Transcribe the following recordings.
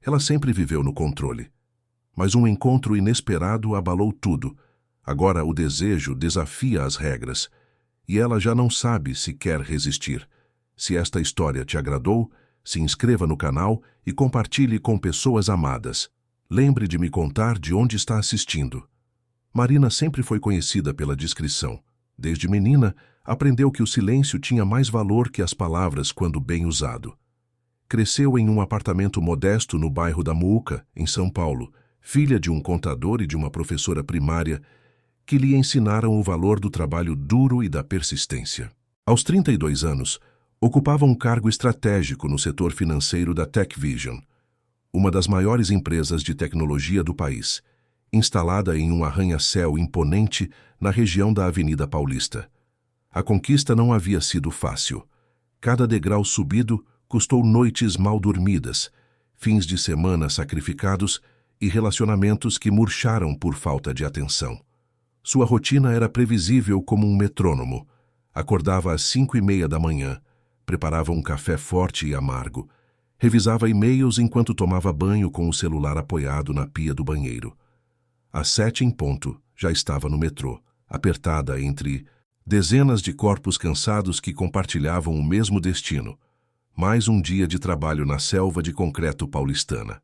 Ela sempre viveu no controle. Mas um encontro inesperado abalou tudo. Agora o desejo desafia as regras. E ela já não sabe se quer resistir. Se esta história te agradou, se inscreva no canal e compartilhe com pessoas amadas. Lembre de me contar de onde está assistindo. Marina sempre foi conhecida pela discrição. Desde menina, aprendeu que o silêncio tinha mais valor que as palavras quando bem usado. Cresceu em um apartamento modesto no bairro da Muuca, em São Paulo, filha de um contador e de uma professora primária que lhe ensinaram o valor do trabalho duro e da persistência. Aos 32 anos, ocupava um cargo estratégico no setor financeiro da TechVision, uma das maiores empresas de tecnologia do país, instalada em um arranha-céu imponente na região da Avenida Paulista. A conquista não havia sido fácil. Cada degrau subido custou noites mal dormidas, fins de semana sacrificados e relacionamentos que murcharam por falta de atenção. Sua rotina era previsível como um metrônomo. Acordava às 5:30 da manhã, preparava um café forte e amargo, revisava e-mails enquanto tomava banho com o celular apoiado na pia do banheiro. Às 7 em ponto, já estava no metrô, apertada entre dezenas de corpos cansados que compartilhavam o mesmo destino. Mais um dia de trabalho na selva de concreto paulistana.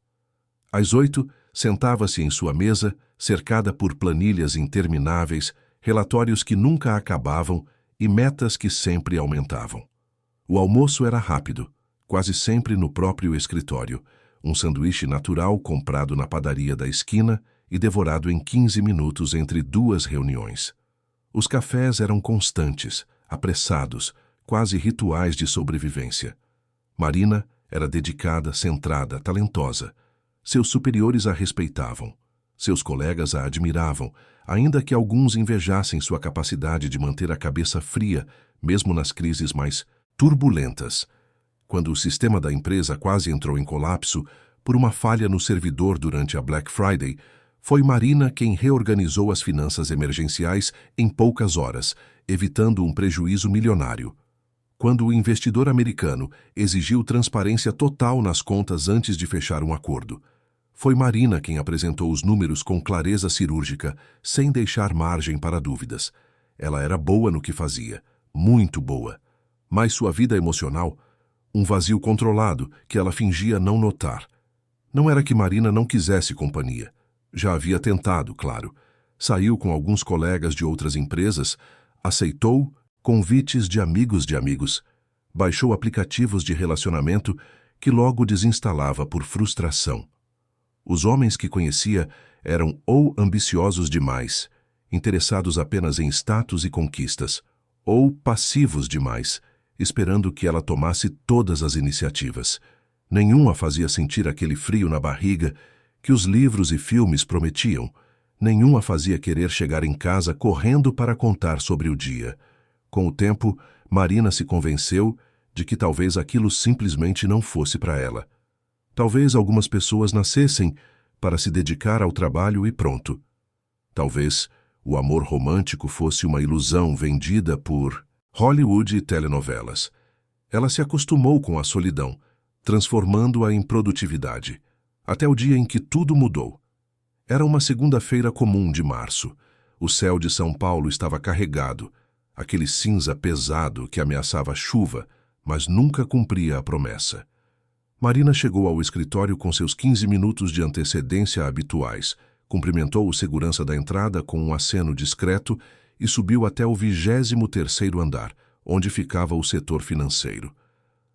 Às 8, sentava-se em sua mesa, cercada por planilhas intermináveis, relatórios que nunca acabavam e metas que sempre aumentavam. O almoço era rápido, quase sempre no próprio escritório, um sanduíche natural comprado na padaria da esquina e devorado em 15 minutos entre duas reuniões. Os cafés eram constantes, apressados, quase rituais de sobrevivência. Marina era dedicada, centrada, talentosa. Seus superiores a respeitavam. Seus colegas a admiravam, ainda que alguns invejassem sua capacidade de manter a cabeça fria, mesmo nas crises mais turbulentas. Quando o sistema da empresa quase entrou em colapso por uma falha no servidor durante a Black Friday, foi Marina quem reorganizou as finanças emergenciais em poucas horas, evitando um prejuízo milionário. Quando o investidor americano exigiu transparência total nas contas antes de fechar um acordo, foi Marina quem apresentou os números com clareza cirúrgica, sem deixar margem para dúvidas. Ela era boa no que fazia, muito boa. Mas sua vida emocional, um vazio controlado que ela fingia não notar. Não era que Marina não quisesse companhia. Já havia tentado, claro. Saiu com alguns colegas de outras empresas, aceitou convites de amigos, baixou aplicativos de relacionamento que logo desinstalava por frustração. Os homens que conhecia eram ou ambiciosos demais, interessados apenas em status e conquistas, ou passivos demais, esperando que ela tomasse todas as iniciativas. Nenhum a fazia sentir aquele frio na barriga que os livros e filmes prometiam. Nenhum a fazia querer chegar em casa correndo para contar sobre o dia. Com o tempo, Marina se convenceu de que talvez aquilo simplesmente não fosse para ela. Talvez algumas pessoas nascessem para se dedicar ao trabalho e pronto. Talvez o amor romântico fosse uma ilusão vendida por Hollywood e telenovelas. Ela se acostumou com a solidão, transformando-a em produtividade, até o dia em que tudo mudou. Era uma segunda-feira comum de março. O céu de São Paulo estava carregado, aquele cinza pesado que ameaçava chuva, mas nunca cumpria a promessa. Marina chegou ao escritório com seus 15 minutos de antecedência habituais, cumprimentou o segurança da entrada com um aceno discreto e subiu até o 23º andar, onde ficava o setor financeiro.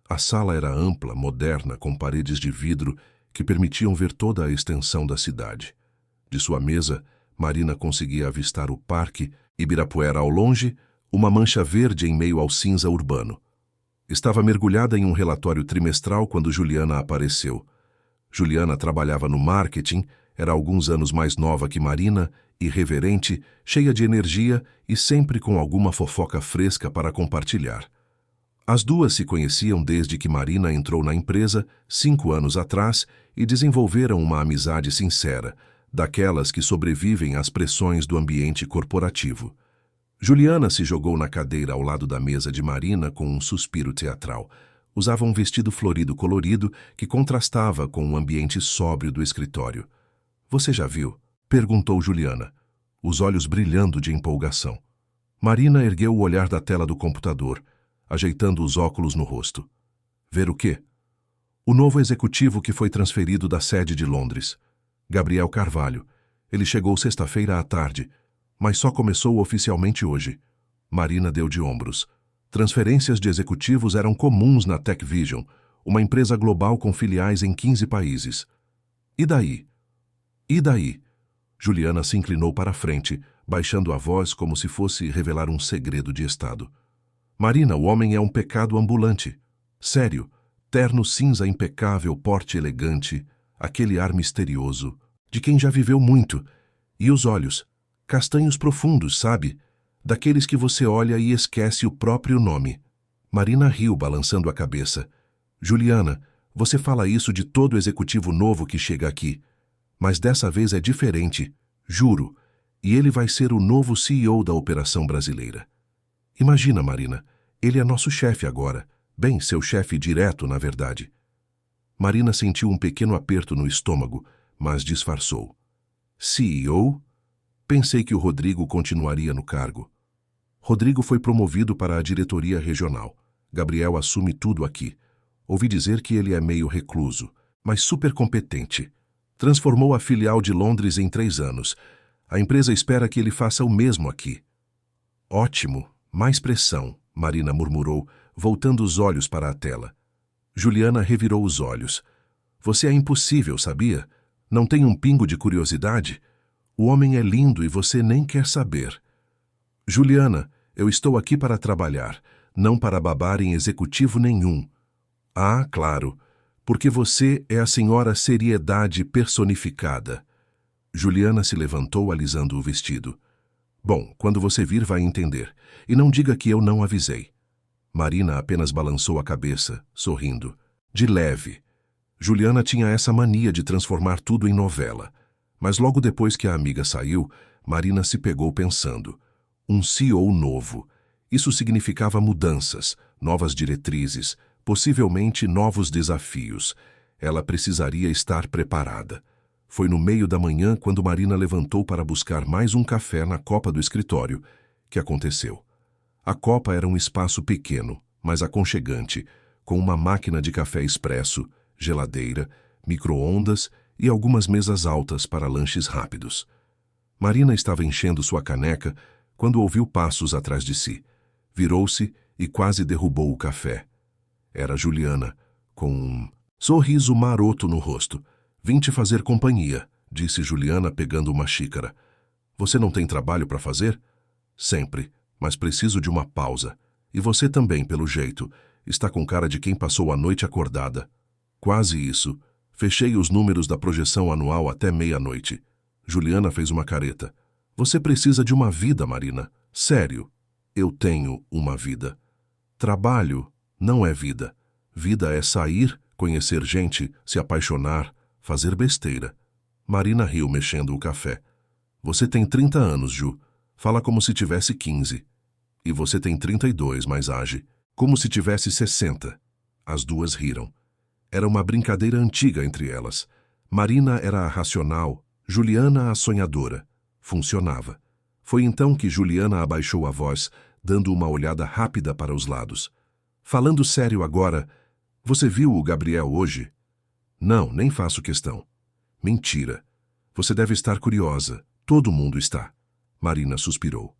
A sala era ampla, moderna, com paredes de vidro que permitiam ver toda a extensão da cidade. De sua mesa, Marina conseguia avistar o parque, Ibirapuera ao longe, uma mancha verde em meio ao cinza urbano. Estava mergulhada em um relatório trimestral quando Juliana apareceu. Juliana trabalhava no marketing, era alguns anos mais nova que Marina, irreverente, cheia de energia e sempre com alguma fofoca fresca para compartilhar. As duas se conheciam desde que Marina entrou na empresa, 5 anos atrás, e desenvolveram uma amizade sincera, daquelas que sobrevivem às pressões do ambiente corporativo. Juliana se jogou na cadeira ao lado da mesa de Marina com um suspiro teatral. Usava um vestido florido colorido que contrastava com o ambiente sóbrio do escritório. Você já viu? Perguntou Juliana, os olhos brilhando de empolgação. Marina ergueu o olhar da tela do computador, ajeitando os óculos no rosto. Ver o quê? O novo executivo que foi transferido da sede de Londres. Gabriel Carvalho. Ele chegou sexta-feira à tarde, mas só começou oficialmente hoje. Marina deu de ombros. Transferências de executivos eram comuns na TechVision, uma empresa global com filiais em 15 países. E daí? E daí? Juliana se inclinou para a frente, baixando a voz como se fosse revelar um segredo de Estado. Marina, o homem é um pecado ambulante. Sério, terno cinza impecável, porte elegante, aquele ar misterioso, de quem já viveu muito. E os olhos, castanhos profundos, sabe? Daqueles que você olha e esquece o próprio nome. Marina riu, balançando a cabeça. Juliana, você fala isso de todo executivo novo que chega aqui. Mas dessa vez é diferente, juro. E ele vai ser o novo CEO da operação brasileira. Imagina, Marina, ele é nosso chefe agora. Bem, seu chefe direto, na verdade. Marina sentiu um pequeno aperto no estômago, mas disfarçou. CEO? Pensei que o Rodrigo continuaria no cargo. Rodrigo foi promovido para a diretoria regional. Gabriel assume tudo aqui. Ouvi dizer que ele é meio recluso, mas super competente. Transformou a filial de Londres em 3 anos. A empresa espera que ele faça o mesmo aqui. Ótimo, mais pressão, Marina murmurou, voltando os olhos para a tela. Juliana revirou os olhos. Você é impossível, sabia? Não tem um pingo de curiosidade? O homem é lindo e você nem quer saber. Juliana, eu estou aqui para trabalhar, não para babar em executivo nenhum. Ah, claro, porque você é a senhora seriedade personificada. Juliana se levantou alisando o vestido. Bom, quando você vir vai entender. E não diga que eu não avisei. Marina apenas balançou a cabeça, sorrindo. De leve. Juliana tinha essa mania de transformar tudo em novela. Mas logo depois que a amiga saiu, Marina se pegou pensando. Um CEO novo. Isso significava mudanças, novas diretrizes, possivelmente novos desafios. Ela precisaria estar preparada. Foi no meio da manhã, quando Marina levantou para buscar mais um café na copa do escritório, que aconteceu. A copa era um espaço pequeno, mas aconchegante, com uma máquina de café expresso, geladeira, micro-ondas e algumas mesas altas para lanches rápidos. Marina estava enchendo sua caneca quando ouviu passos atrás de si. Virou-se e quase derrubou o café. Era Juliana, com um sorriso maroto no rosto. Vim te fazer companhia, disse Juliana pegando uma xícara. Você não tem trabalho para fazer? Sempre, mas preciso de uma pausa. E você também, pelo jeito. Está com cara de quem passou a noite acordada. Quase isso. Fechei os números da projeção anual até meia-noite. Juliana fez uma careta. Você precisa de uma vida, Marina. Sério. Eu tenho uma vida. Trabalho não é vida. Vida é sair, conhecer gente, se apaixonar, fazer besteira. Marina riu mexendo o café. Você tem 30 anos, Ju. Fala como se tivesse 15. E você tem 32, mas age como se tivesse 60. As duas riram. Era uma brincadeira antiga entre elas. Marina era a racional, Juliana a sonhadora. Funcionava. Foi então que Juliana abaixou a voz, dando uma olhada rápida para os lados. Falando sério agora, você viu o Gabriel hoje? Não, nem faço questão. Mentira. Você deve estar curiosa. Todo mundo está. Marina suspirou.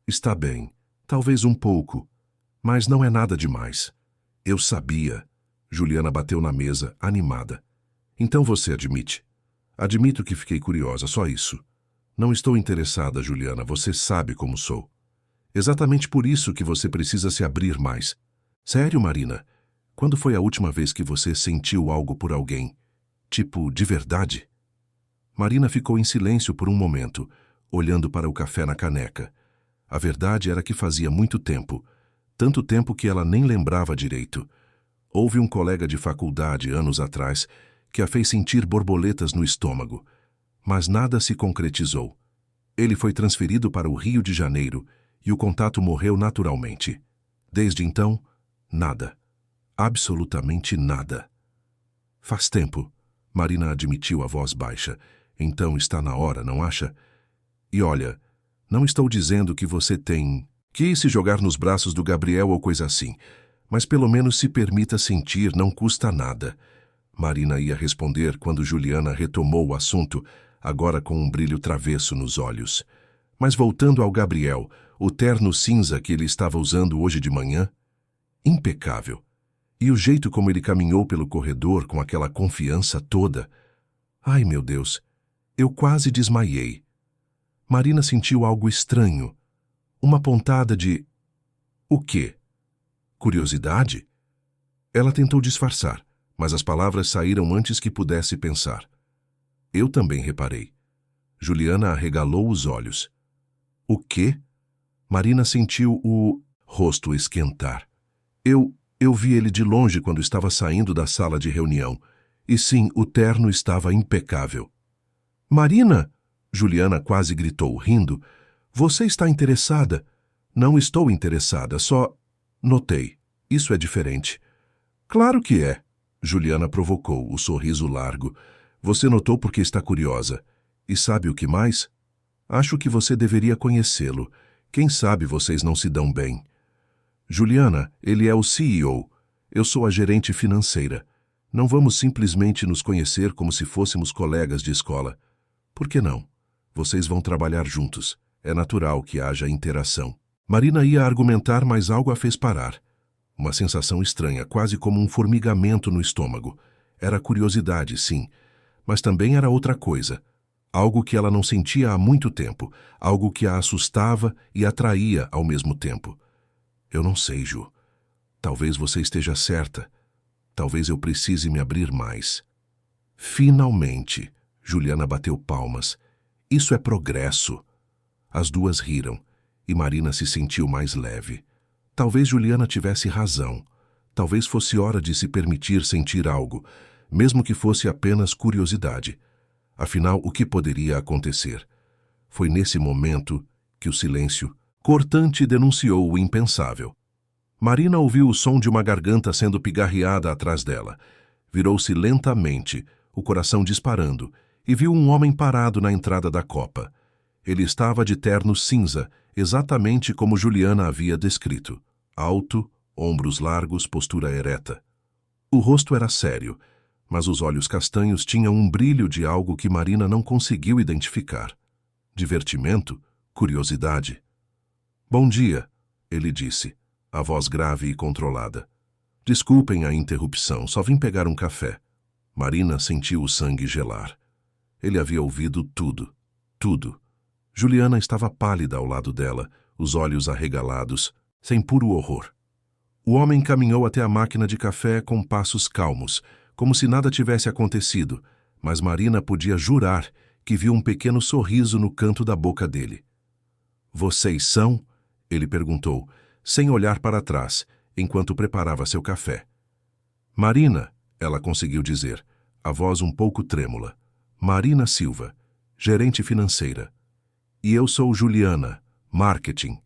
Está bem. Talvez um pouco. Mas não é nada demais. Eu sabia. Juliana bateu na mesa, animada. Então você admite. Admito que fiquei curiosa, só isso. Não estou interessada, Juliana, você sabe como sou. Exatamente por isso que você precisa se abrir mais. Sério, Marina? Quando foi a última vez que você sentiu algo por alguém? Tipo, de verdade? Marina ficou em silêncio por um momento, olhando para o café na caneca. A verdade era que fazia muito tempo, tanto tempo que ela nem lembrava direito. Houve um colega de faculdade, anos atrás, que a fez sentir borboletas no estômago, mas nada se concretizou. Ele foi transferido para o Rio de Janeiro e o contato morreu naturalmente. Desde então, nada. Absolutamente nada. Faz tempo, Marina admitiu a voz baixa. Então está na hora, não acha? E olha, não estou dizendo que você tem que se jogar nos braços do Gabriel ou coisa assim, mas pelo menos se permita sentir, não custa nada. Marina ia responder quando Juliana retomou o assunto, agora com um brilho travesso nos olhos. Mas voltando ao Gabriel, o terno cinza que ele estava usando hoje de manhã, impecável. E o jeito como ele caminhou pelo corredor com aquela confiança toda. Ai, meu Deus, eu quase desmaiei. Marina sentiu algo estranho. Uma pontada de... O quê? Curiosidade? Ela tentou disfarçar, mas as palavras saíram antes que pudesse pensar. Eu também reparei. Juliana arregalou os olhos. O quê? Marina sentiu o rosto esquentar. Eu vi ele de longe quando estava saindo da sala de reunião. E sim, o terno estava impecável. Marina! Juliana quase gritou, rindo. Você está interessada? Não estou interessada, só... Notei. Isso é diferente. Claro que é. Juliana provocou, o sorriso largo. Você notou porque está curiosa. E sabe o que mais? Acho que você deveria conhecê-lo. Quem sabe vocês não se dão bem. Juliana, ele é o CEO. Eu sou a gerente financeira. Não vamos simplesmente nos conhecer como se fôssemos colegas de escola. Por que não? Vocês vão trabalhar juntos. É natural que haja interação. Marina ia argumentar, mas algo a fez parar. Uma sensação estranha, quase como um formigamento no estômago. Era curiosidade, sim, mas também era outra coisa. Algo que ela não sentia há muito tempo, algo que a assustava e atraía ao mesmo tempo. Eu não sei, Ju. Talvez você esteja certa. Talvez eu precise me abrir mais. Finalmente, Juliana bateu palmas. Isso é progresso. As duas riram, e Marina se sentiu mais leve. Talvez Juliana tivesse razão. Talvez fosse hora de se permitir sentir algo, mesmo que fosse apenas curiosidade. Afinal, o que poderia acontecer? Foi nesse momento que o silêncio cortante denunciou o impensável. Marina ouviu o som de uma garganta sendo pigarreada atrás dela. Virou-se lentamente, o coração disparando, e viu um homem parado na entrada da copa. Ele estava de terno cinza, exatamente como Juliana havia descrito. Alto, ombros largos, postura ereta. O rosto era sério, mas os olhos castanhos tinham um brilho de algo que Marina não conseguiu identificar. Divertimento? Curiosidade? Bom dia, ele disse, a voz grave e controlada. Desculpem a interrupção, só vim pegar um café. Marina sentiu o sangue gelar. Ele havia ouvido tudo. Tudo. Juliana estava pálida ao lado dela, os olhos arregalados, sem puro horror. O homem caminhou até a máquina de café com passos calmos, como se nada tivesse acontecido, mas Marina podia jurar que viu um pequeno sorriso no canto da boca dele. Vocês são? Ele perguntou, sem olhar para trás, enquanto preparava seu café. Marina, ela conseguiu dizer, a voz um pouco trêmula. Marina Silva, gerente financeira. E eu sou Juliana, marketing.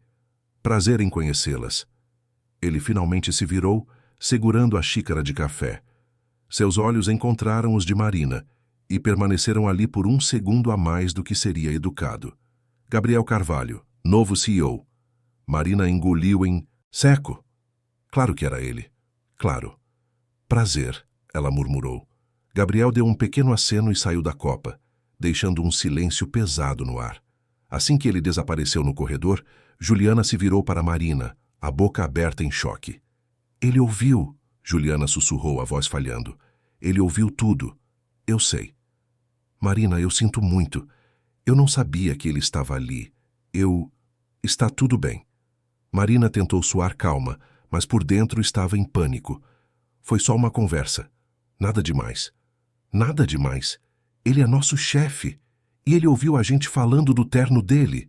Prazer em conhecê-las. Ele finalmente se virou, segurando a xícara de café. Seus olhos encontraram os de Marina e permaneceram ali por um segundo a mais do que seria educado. Gabriel Carvalho, novo CEO. Marina engoliu em seco. Claro que era ele. Claro. Prazer, ela murmurou. Gabriel deu um pequeno aceno e saiu da copa, deixando um silêncio pesado no ar. Assim que ele desapareceu no corredor, Juliana se virou para Marina, a boca aberta em choque. Ele ouviu, Juliana sussurrou, a voz falhando. Ele ouviu tudo. Eu sei. Marina, eu sinto muito. Eu não sabia que ele estava ali. Está tudo bem. Marina tentou soar calma, mas por dentro estava em pânico. Foi só uma conversa. Nada demais. Nada demais. Ele é nosso chefe. E ele ouviu a gente falando do terno dele.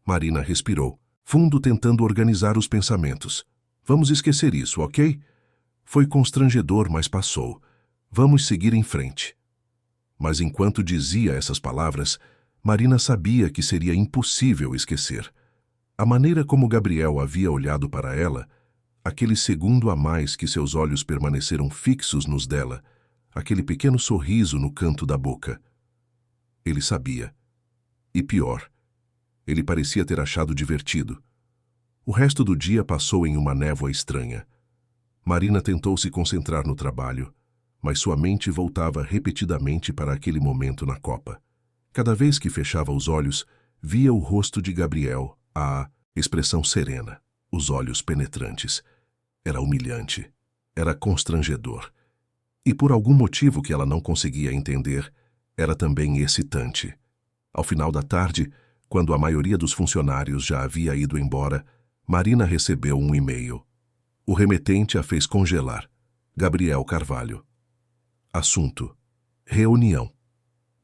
Marina respirou, fundo, tentando organizar os pensamentos. Vamos esquecer isso, ok? Foi constrangedor, mas passou. Vamos seguir em frente. Mas enquanto dizia essas palavras, Marina sabia que seria impossível esquecer. A maneira como Gabriel havia olhado para ela, Aquele segundo a mais que seus olhos permaneceram fixos nos dela, aquele pequeno sorriso no canto da boca. Ele sabia. E pior, ele parecia ter achado divertido. O resto do dia passou em uma névoa estranha. Marina tentou se concentrar no trabalho, mas sua mente voltava repetidamente para aquele momento na copa. Cada vez que fechava os olhos, via o rosto de Gabriel, a expressão serena, os olhos penetrantes. Era humilhante, era constrangedor. E por algum motivo que ela não conseguia entender, era também excitante. Ao final da tarde, quando a maioria dos funcionários já havia ido embora, Marina recebeu um e-mail. O remetente a fez congelar. Gabriel Carvalho. Assunto: reunião.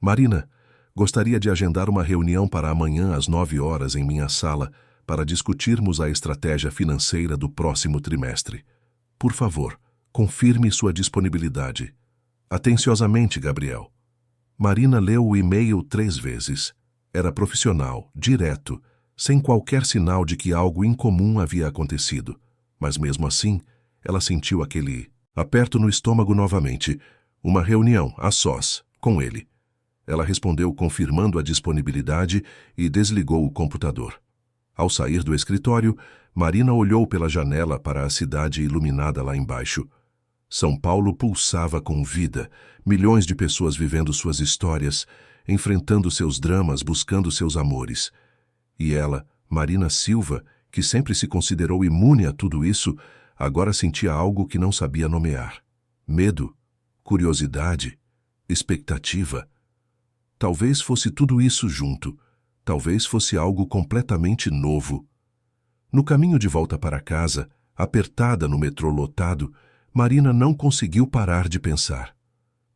Marina, gostaria de agendar uma reunião para amanhã às 9 horas em minha sala para discutirmos a estratégia financeira do próximo trimestre. Por favor, confirme sua disponibilidade. Atenciosamente, Gabriel. Marina leu o e-mail 3 vezes. Era profissional, direto, sem qualquer sinal de que algo incomum havia acontecido. Mas mesmo assim, ela sentiu aquele aperto no estômago novamente. Uma reunião, a sós, com ele. Ela respondeu confirmando a disponibilidade e desligou o computador. Ao sair do escritório, Marina olhou pela janela para a cidade iluminada lá embaixo. São Paulo pulsava com vida, milhões de pessoas vivendo suas histórias, enfrentando seus dramas, buscando seus amores. E ela, Marina Silva, que sempre se considerou imune a tudo isso, agora sentia algo que não sabia nomear. Medo, curiosidade, expectativa. Talvez fosse tudo isso junto. Talvez fosse algo completamente novo. No caminho de volta para casa, apertada no metrô lotado, Marina não conseguiu parar de pensar.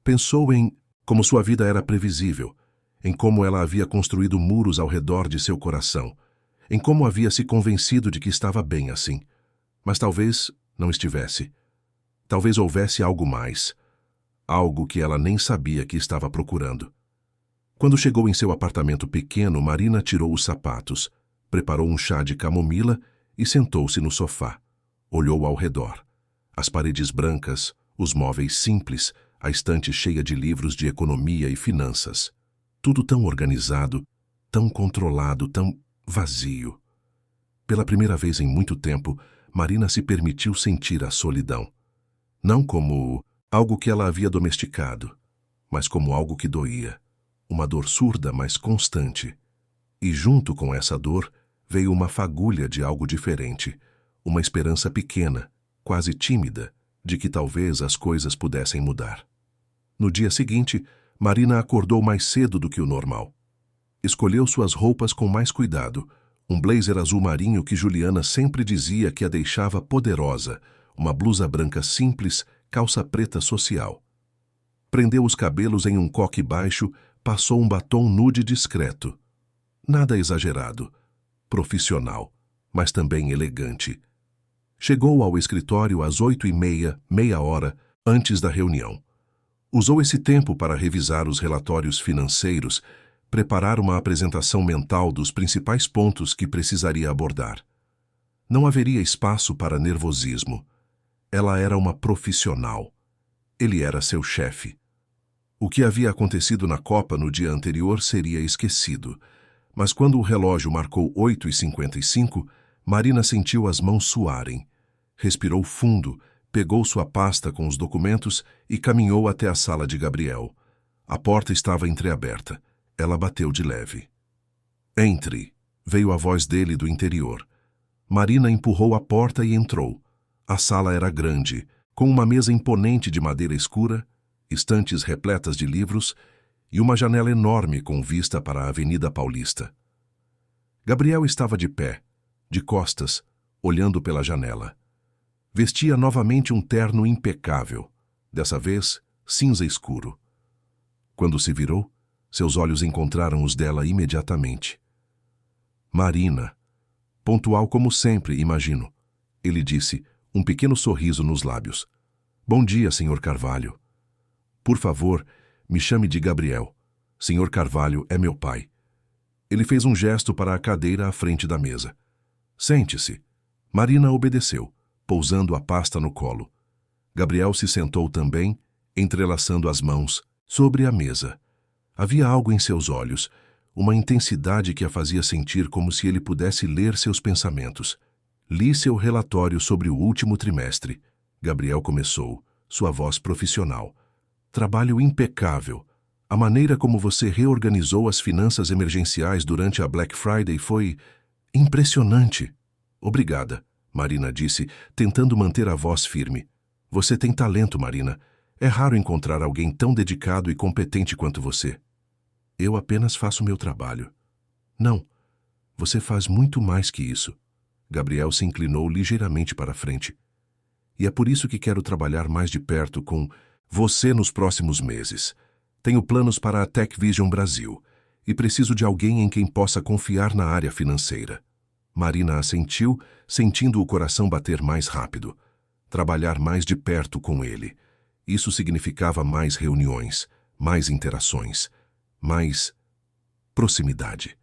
Pensou em como sua vida era previsível, em como ela havia construído muros ao redor de seu coração, em como havia se convencido de que estava bem assim. Mas talvez não estivesse. Talvez houvesse algo mais, algo que ela nem sabia que estava procurando. Quando chegou em seu apartamento pequeno, Marina tirou os sapatos, preparou um chá de camomila e sentou-se no sofá. Olhou ao redor. As paredes brancas, os móveis simples, a estante cheia de livros de economia e finanças. Tudo tão organizado, tão controlado, tão vazio. Pela primeira vez em muito tempo, Marina se permitiu sentir a solidão. Não como algo que ela havia domesticado, mas como algo que doía. Uma dor surda, mas constante. E junto com essa dor veio uma fagulha de algo diferente, uma esperança pequena, quase tímida, de que talvez as coisas pudessem mudar. No dia seguinte, Marina acordou mais cedo do que o normal. Escolheu suas roupas com mais cuidado, um blazer azul marinho que Juliana sempre dizia que a deixava poderosa, uma blusa branca simples, calça preta social. Prendeu os cabelos em um coque baixo, passou um batom nude discreto. Nada exagerado, profissional, mas também elegante. Chegou ao escritório às 8h30, meia hora, antes da reunião. Usou esse tempo para revisar os relatórios financeiros, preparar uma apresentação mental dos principais pontos que precisaria abordar. Não haveria espaço para nervosismo. Ela era uma profissional. Ele era seu chefe. O que havia acontecido na Copa no dia anterior seria esquecido, mas quando o relógio marcou 8h55, Marina sentiu as mãos suarem. Respirou fundo, pegou sua pasta com os documentos e caminhou até a sala de Gabriel. A porta estava entreaberta. Ela bateu de leve. "Entre", veio a voz dele do interior. Marina empurrou a porta e entrou. A sala era grande, com uma mesa imponente de madeira escura, estantes repletas de livros e uma janela enorme com vista para a Avenida Paulista. Gabriel estava de pé, de costas, olhando pela janela. Vestia novamente um terno impecável, dessa vez cinza escuro. Quando se virou, seus olhos encontraram os dela imediatamente. "Marina", pontual como sempre, imagino, ele disse, um pequeno sorriso nos lábios. "Bom dia, Sr. Carvalho. Por favor, me chame de Gabriel. Sr. Carvalho é meu pai." Ele fez um gesto para a cadeira à frente da mesa. "Sente-se." Marina obedeceu, pousando a pasta no colo. Gabriel se sentou também, entrelaçando as mãos, sobre a mesa. Havia algo em seus olhos, uma intensidade que a fazia sentir como se ele pudesse ler seus pensamentos. Li seu relatório sobre o último trimestre. Gabriel começou, sua voz profissional. Trabalho impecável. A maneira como você reorganizou as finanças emergenciais durante a Black Friday foi impressionante. Obrigada, Marina disse, tentando manter a voz firme. Você tem talento, Marina. É raro encontrar alguém tão dedicado e competente quanto você. Eu apenas faço meu trabalho. Não, você faz muito mais que isso. Gabriel se inclinou ligeiramente para a frente. E é por isso que quero trabalhar mais de perto com você nos próximos meses. Tenho planos para a Tech Vision Brasil e preciso de alguém em quem possa confiar na área financeira. Marina assentiu, sentindo o coração bater mais rápido. Trabalhar mais de perto com ele. Isso significava mais reuniões, mais interações, mais proximidade.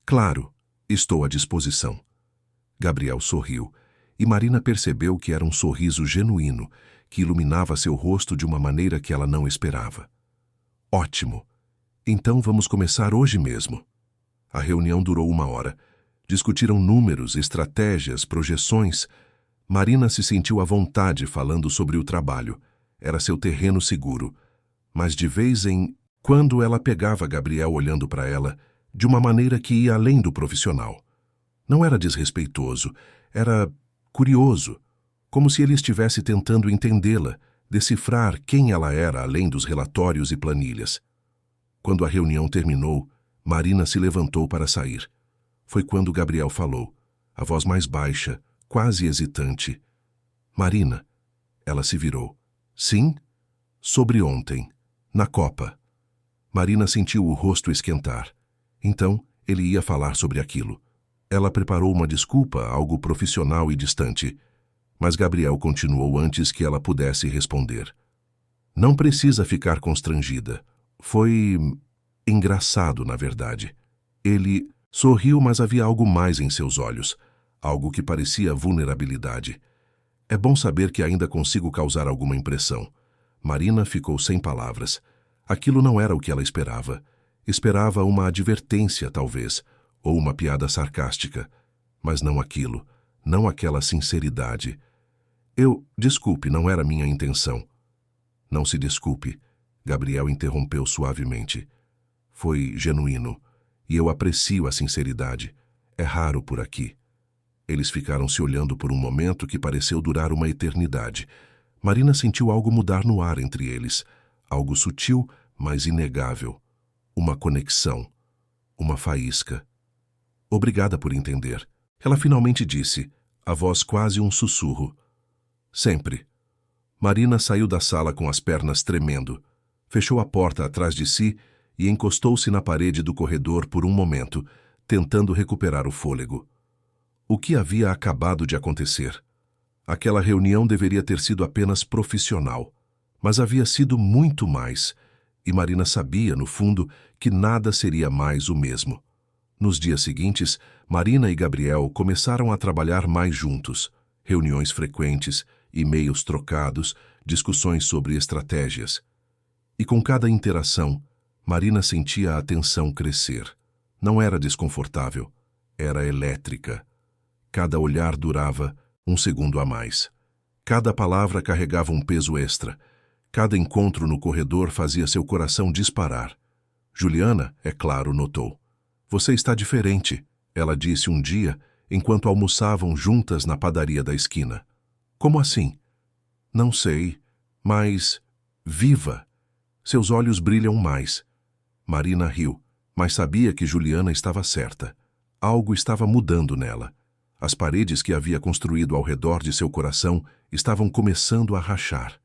Claro, estou à disposição. Gabriel sorriu, e Marina percebeu que era um sorriso genuíno, que iluminava seu rosto de uma maneira que ela não esperava. Ótimo! Então vamos começar hoje mesmo. A reunião durou 1 hora. Discutiram números, estratégias, projeções. Marina se sentiu à vontade falando sobre o trabalho. Era seu terreno seguro. Mas de vez em quando ela pegava Gabriel olhando para ela de uma maneira que ia além do profissional. Não era desrespeitoso, era curioso, como se ele estivesse tentando entendê-la, decifrar quem ela era além dos relatórios e planilhas. Quando a reunião terminou, Marina se levantou para sair. Foi quando Gabriel falou, a voz mais baixa, quase hesitante. Marina. Ela se virou. Sim? Sobre ontem, na Copa. Marina sentiu o rosto esquentar. Então, ele ia falar sobre aquilo. Ela preparou uma desculpa, algo profissional e distante. Mas Gabriel continuou antes que ela pudesse responder. Não precisa ficar constrangida. Foi engraçado, na verdade. Ele sorriu, mas havia algo mais em seus olhos. Algo que parecia vulnerabilidade. É bom saber que ainda consigo causar alguma impressão. Marina ficou sem palavras. Aquilo não era o que ela esperava. Esperava uma advertência, talvez, ou uma piada sarcástica. Mas não aquilo, não aquela sinceridade. Desculpe, não era minha intenção. Não se desculpe, Gabriel interrompeu suavemente. Foi genuíno, e eu aprecio a sinceridade. É raro por aqui. Eles ficaram se olhando por um momento que pareceu durar uma eternidade. Marina sentiu algo mudar no ar entre eles. Algo sutil, mas inegável. Uma conexão. Uma faísca. Obrigada por entender. Ela finalmente disse, a voz quase um sussurro. Sempre. Marina saiu da sala com as pernas tremendo. Fechou a porta atrás de si e encostou-se na parede do corredor por um momento, tentando recuperar o fôlego. O que havia acabado de acontecer? Aquela reunião deveria ter sido apenas profissional, mas havia sido muito mais, e Marina sabia, no fundo, que nada seria mais o mesmo. Nos dias seguintes, Marina e Gabriel começaram a trabalhar mais juntos. Reuniões frequentes, e-mails trocados, discussões sobre estratégias. E com cada interação, Marina sentia a tensão crescer. Não era desconfortável, era elétrica. Cada olhar durava 1 segundo a mais. Cada palavra carregava um peso extra. Cada encontro no corredor fazia seu coração disparar. Juliana, é claro, notou. Você está diferente, ela disse um dia, enquanto almoçavam juntas na padaria da esquina. Como assim? Não sei, mas viva. Seus olhos brilham mais. Marina riu, mas sabia que Juliana estava certa. Algo estava mudando nela. As paredes que havia construído ao redor de seu coração estavam começando a rachar.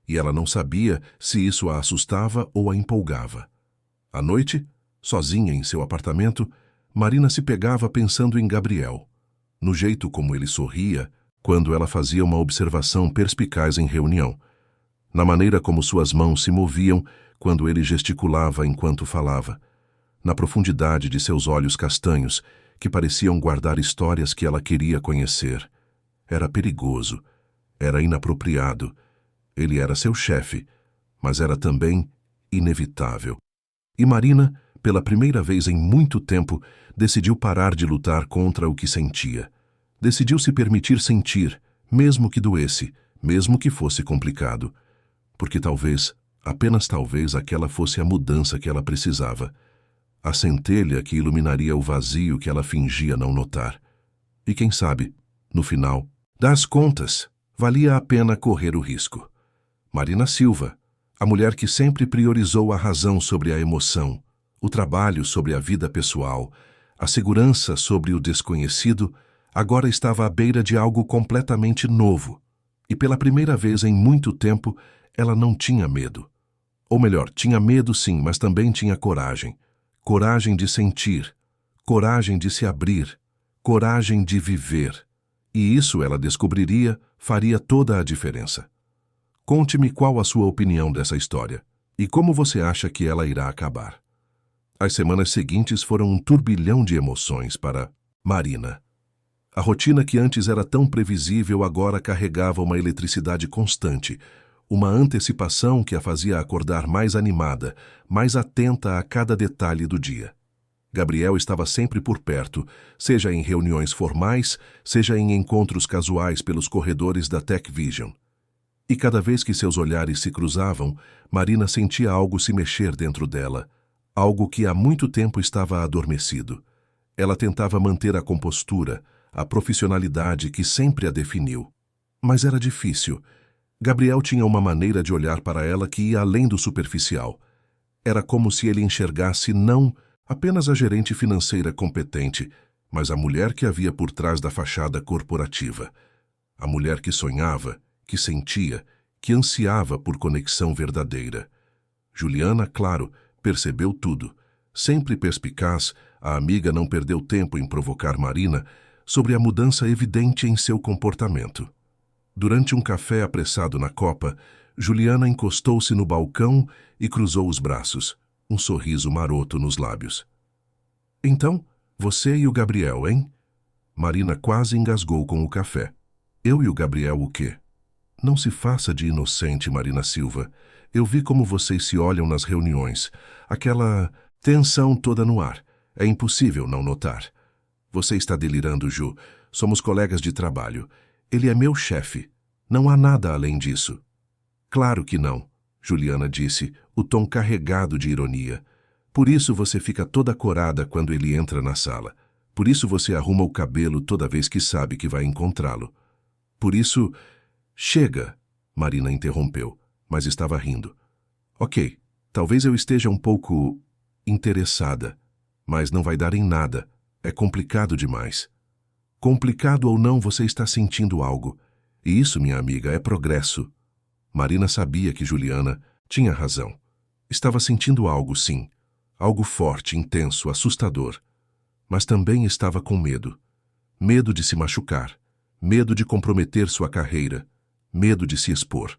E ela não sabia se isso a assustava ou a empolgava. À noite, sozinha em seu apartamento, Marina se pegava pensando em Gabriel. No jeito como ele sorria, quando ela fazia uma observação perspicaz em reunião. Na maneira como suas mãos se moviam quando ele gesticulava enquanto falava. Na profundidade de seus olhos castanhos, que pareciam guardar histórias que ela queria conhecer. Era perigoso, era inapropriado. Ele era seu chefe, mas era também inevitável. E Marina, pela primeira vez em muito tempo, decidiu parar de lutar contra o que sentia. Decidiu se permitir sentir, mesmo que doesse, mesmo que fosse complicado. Porque talvez, apenas talvez, aquela fosse a mudança que ela precisava. A centelha que iluminaria o vazio que ela fingia não notar. E quem sabe, no final das contas, valia a pena correr o risco. Marina Silva, a mulher que sempre priorizou a razão sobre a emoção, o trabalho sobre a vida pessoal, a segurança sobre o desconhecido, agora estava à beira de algo completamente novo. E pela primeira vez em muito tempo, ela não tinha medo. Ou melhor, tinha medo sim, mas também tinha coragem. Coragem de sentir, coragem de se abrir, coragem de viver. E isso, ela descobriria, faria toda a diferença. Conte-me qual a sua opinião dessa história e como você acha que ela irá acabar. As semanas seguintes foram um turbilhão de emoções para Marina. A rotina que antes era tão previsível agora carregava uma eletricidade constante, uma antecipação que a fazia acordar mais animada, mais atenta a cada detalhe do dia. Gabriel estava sempre por perto, seja em reuniões formais, seja em encontros casuais pelos corredores da Tech Vision. E cada vez que seus olhares se cruzavam, Marina sentia algo se mexer dentro dela, algo que há muito tempo estava adormecido. Ela tentava manter a compostura, a profissionalidade que sempre a definiu. Mas era difícil. Gabriel tinha uma maneira de olhar para ela que ia além do superficial. Era como se ele enxergasse não apenas a gerente financeira competente, mas a mulher que havia por trás da fachada corporativa. A mulher que sonhava, que sentia, que ansiava por conexão verdadeira. Juliana, claro, percebeu tudo. Sempre perspicaz, a amiga não perdeu tempo em provocar Marina sobre a mudança evidente em seu comportamento. Durante um café apressado na copa, Juliana encostou-se no balcão e cruzou os braços, um sorriso maroto nos lábios. Então, você e o Gabriel, hein? Marina quase engasgou com o café. Eu e o Gabriel o quê? Não se faça de inocente, Marina Silva. Eu vi como vocês se olham nas reuniões. Aquela tensão toda no ar. É impossível não notar. Você está delirando, Ju. Somos colegas de trabalho. Ele é meu chefe. Não há nada além disso. Claro que não, Juliana disse, o tom carregado de ironia. Por isso você fica toda corada quando ele entra na sala. Por isso você arruma o cabelo toda vez que sabe que vai encontrá-lo. Por isso... Chega, Marina interrompeu, mas estava rindo. Ok, talvez eu esteja um pouco interessada, mas não vai dar em nada. É complicado demais. Complicado ou não, você está sentindo algo. E isso, minha amiga, é progresso. Marina sabia que Juliana tinha razão. Estava sentindo algo, sim. Algo forte, intenso, assustador. Mas também estava com medo. Medo de se machucar. Medo de comprometer sua carreira. Medo de se expor.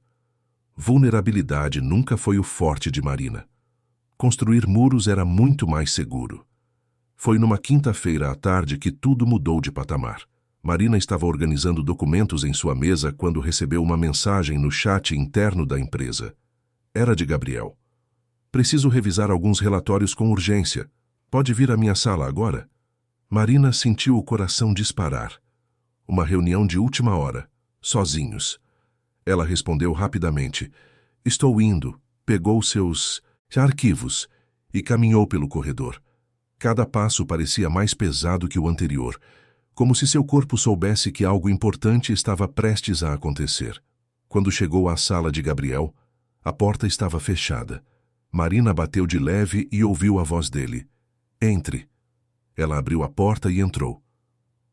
Vulnerabilidade nunca foi o forte de Marina. Construir muros era muito mais seguro. Foi numa quinta-feira à tarde que tudo mudou de patamar. Marina estava organizando documentos em sua mesa quando recebeu uma mensagem no chat interno da empresa. Era de Gabriel. Preciso revisar alguns relatórios com urgência. Pode vir à minha sala agora? Marina sentiu o coração disparar. Uma reunião de última hora, sozinhos. Ela respondeu rapidamente. Estou indo. Pegou seus arquivos e caminhou pelo corredor. Cada passo parecia mais pesado que o anterior, como se seu corpo soubesse que algo importante estava prestes a acontecer. Quando chegou à sala de Gabriel, a porta estava fechada. Marina bateu de leve e ouviu a voz dele. Entre. Ela abriu a porta e entrou.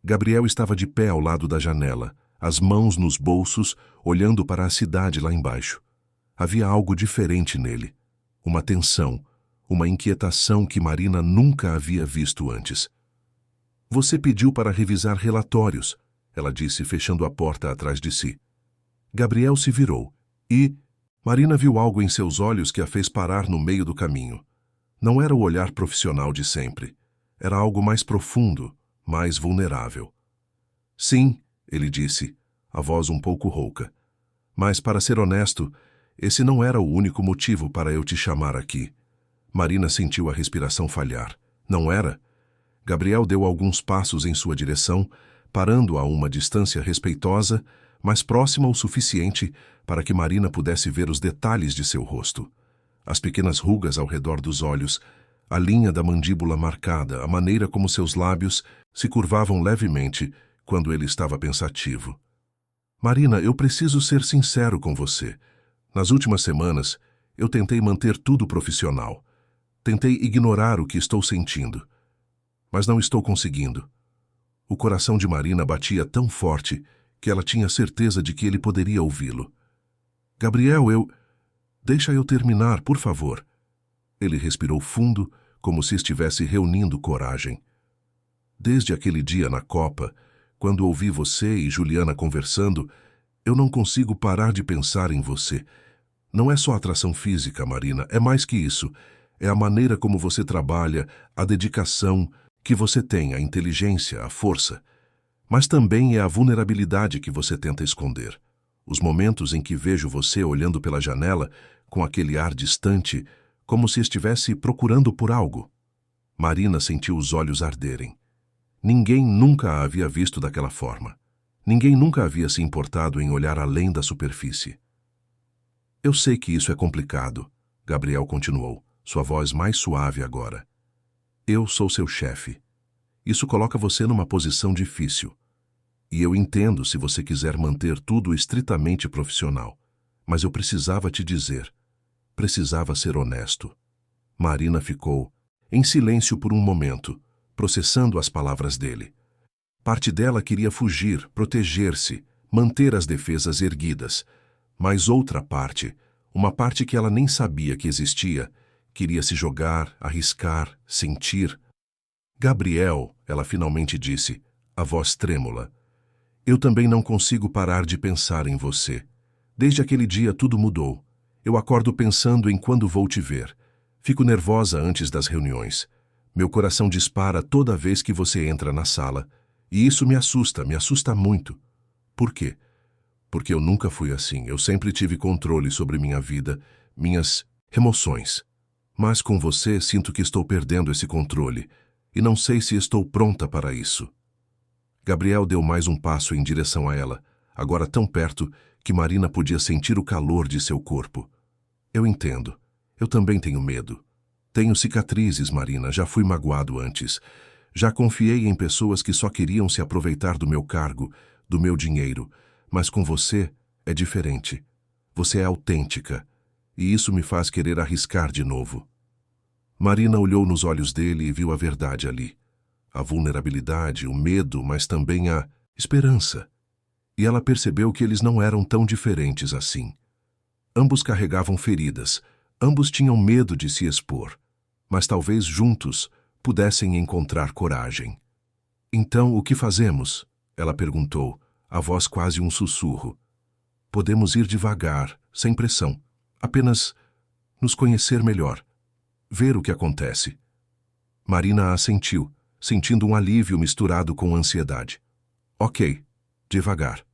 Gabriel estava de pé ao lado da janela, as mãos nos bolsos, olhando para a cidade lá embaixo. Havia algo diferente nele. Uma tensão, uma inquietação que Marina nunca havia visto antes. Você pediu para revisar relatórios, ela disse, fechando a porta atrás de si. Gabriel se virou e... Marina viu algo em seus olhos que a fez parar no meio do caminho. Não era o olhar profissional de sempre. Era algo mais profundo, mais vulnerável. Sim, ele disse, a voz um pouco rouca. Mas, para ser honesto, esse não era o único motivo para eu te chamar aqui. Marina sentiu a respiração falhar. Não era? Gabriel deu alguns passos em sua direção, parando a uma distância respeitosa, mas próxima o suficiente para que Marina pudesse ver os detalhes de seu rosto. As pequenas rugas ao redor dos olhos, a linha da mandíbula marcada, a maneira como seus lábios se curvavam levemente quando ele estava pensativo. Marina, eu preciso ser sincero com você. Nas últimas semanas, eu tentei manter tudo profissional. Tentei ignorar o que estou sentindo. Mas não estou conseguindo. O coração de Marina batia tão forte que ela tinha certeza de que ele poderia ouvi-lo. Gabriel, Deixa eu terminar, por favor. Ele respirou fundo, como se estivesse reunindo coragem. Desde aquele dia na Copa, quando ouvi você e Juliana conversando, eu não consigo parar de pensar em você. Não é só atração física, Marina, é mais que isso. É a maneira como você trabalha, a dedicação que você tem, a inteligência, a força. Mas também é a vulnerabilidade que você tenta esconder. Os momentos em que vejo você olhando pela janela, com aquele ar distante, como se estivesse procurando por algo. Marina sentiu os olhos arderem. Ninguém nunca a havia visto daquela forma. Ninguém nunca havia se importado em olhar além da superfície. Eu sei que isso é complicado, Gabriel continuou, sua voz mais suave agora. Eu sou seu chefe. Isso coloca você numa posição difícil. E eu entendo se você quiser manter tudo estritamente profissional. Mas eu precisava te dizer. Precisava ser honesto. Marina ficou em silêncio por um momento, processando as palavras dele. Parte dela queria fugir, proteger-se, manter as defesas erguidas. Mas outra parte, uma parte que ela nem sabia que existia, queria se jogar, arriscar, sentir. Gabriel, ela finalmente disse, a voz trêmula. Eu também não consigo parar de pensar em você. Desde aquele dia tudo mudou. Eu acordo pensando em quando vou te ver. Fico nervosa antes das reuniões. Meu coração dispara toda vez que você entra na sala. E isso me assusta muito. Por quê? Porque eu nunca fui assim. Eu sempre tive controle sobre minha vida, minhas emoções. Mas com você sinto que estou perdendo esse controle. E não sei se estou pronta para isso. Gabriel deu mais um passo em direção a ela, agora tão perto que Marina podia sentir o calor de seu corpo. Eu entendo. Eu também tenho medo. Tenho cicatrizes, Marina, já fui magoado antes. Já confiei em pessoas que só queriam se aproveitar do meu cargo, do meu dinheiro. Mas com você é diferente. Você é autêntica. E isso me faz querer arriscar de novo. Marina olhou nos olhos dele e viu a verdade ali. A vulnerabilidade, o medo, mas também a esperança. E ela percebeu que eles não eram tão diferentes assim. Ambos carregavam feridas, ambos tinham medo de se expor, mas talvez juntos pudessem encontrar coragem. Então, o que fazemos? Ela perguntou, a voz quase um sussurro. Podemos ir devagar, sem pressão, apenas nos conhecer melhor, ver o que acontece. Marina assentiu, sentindo um alívio misturado com ansiedade. Ok, devagar.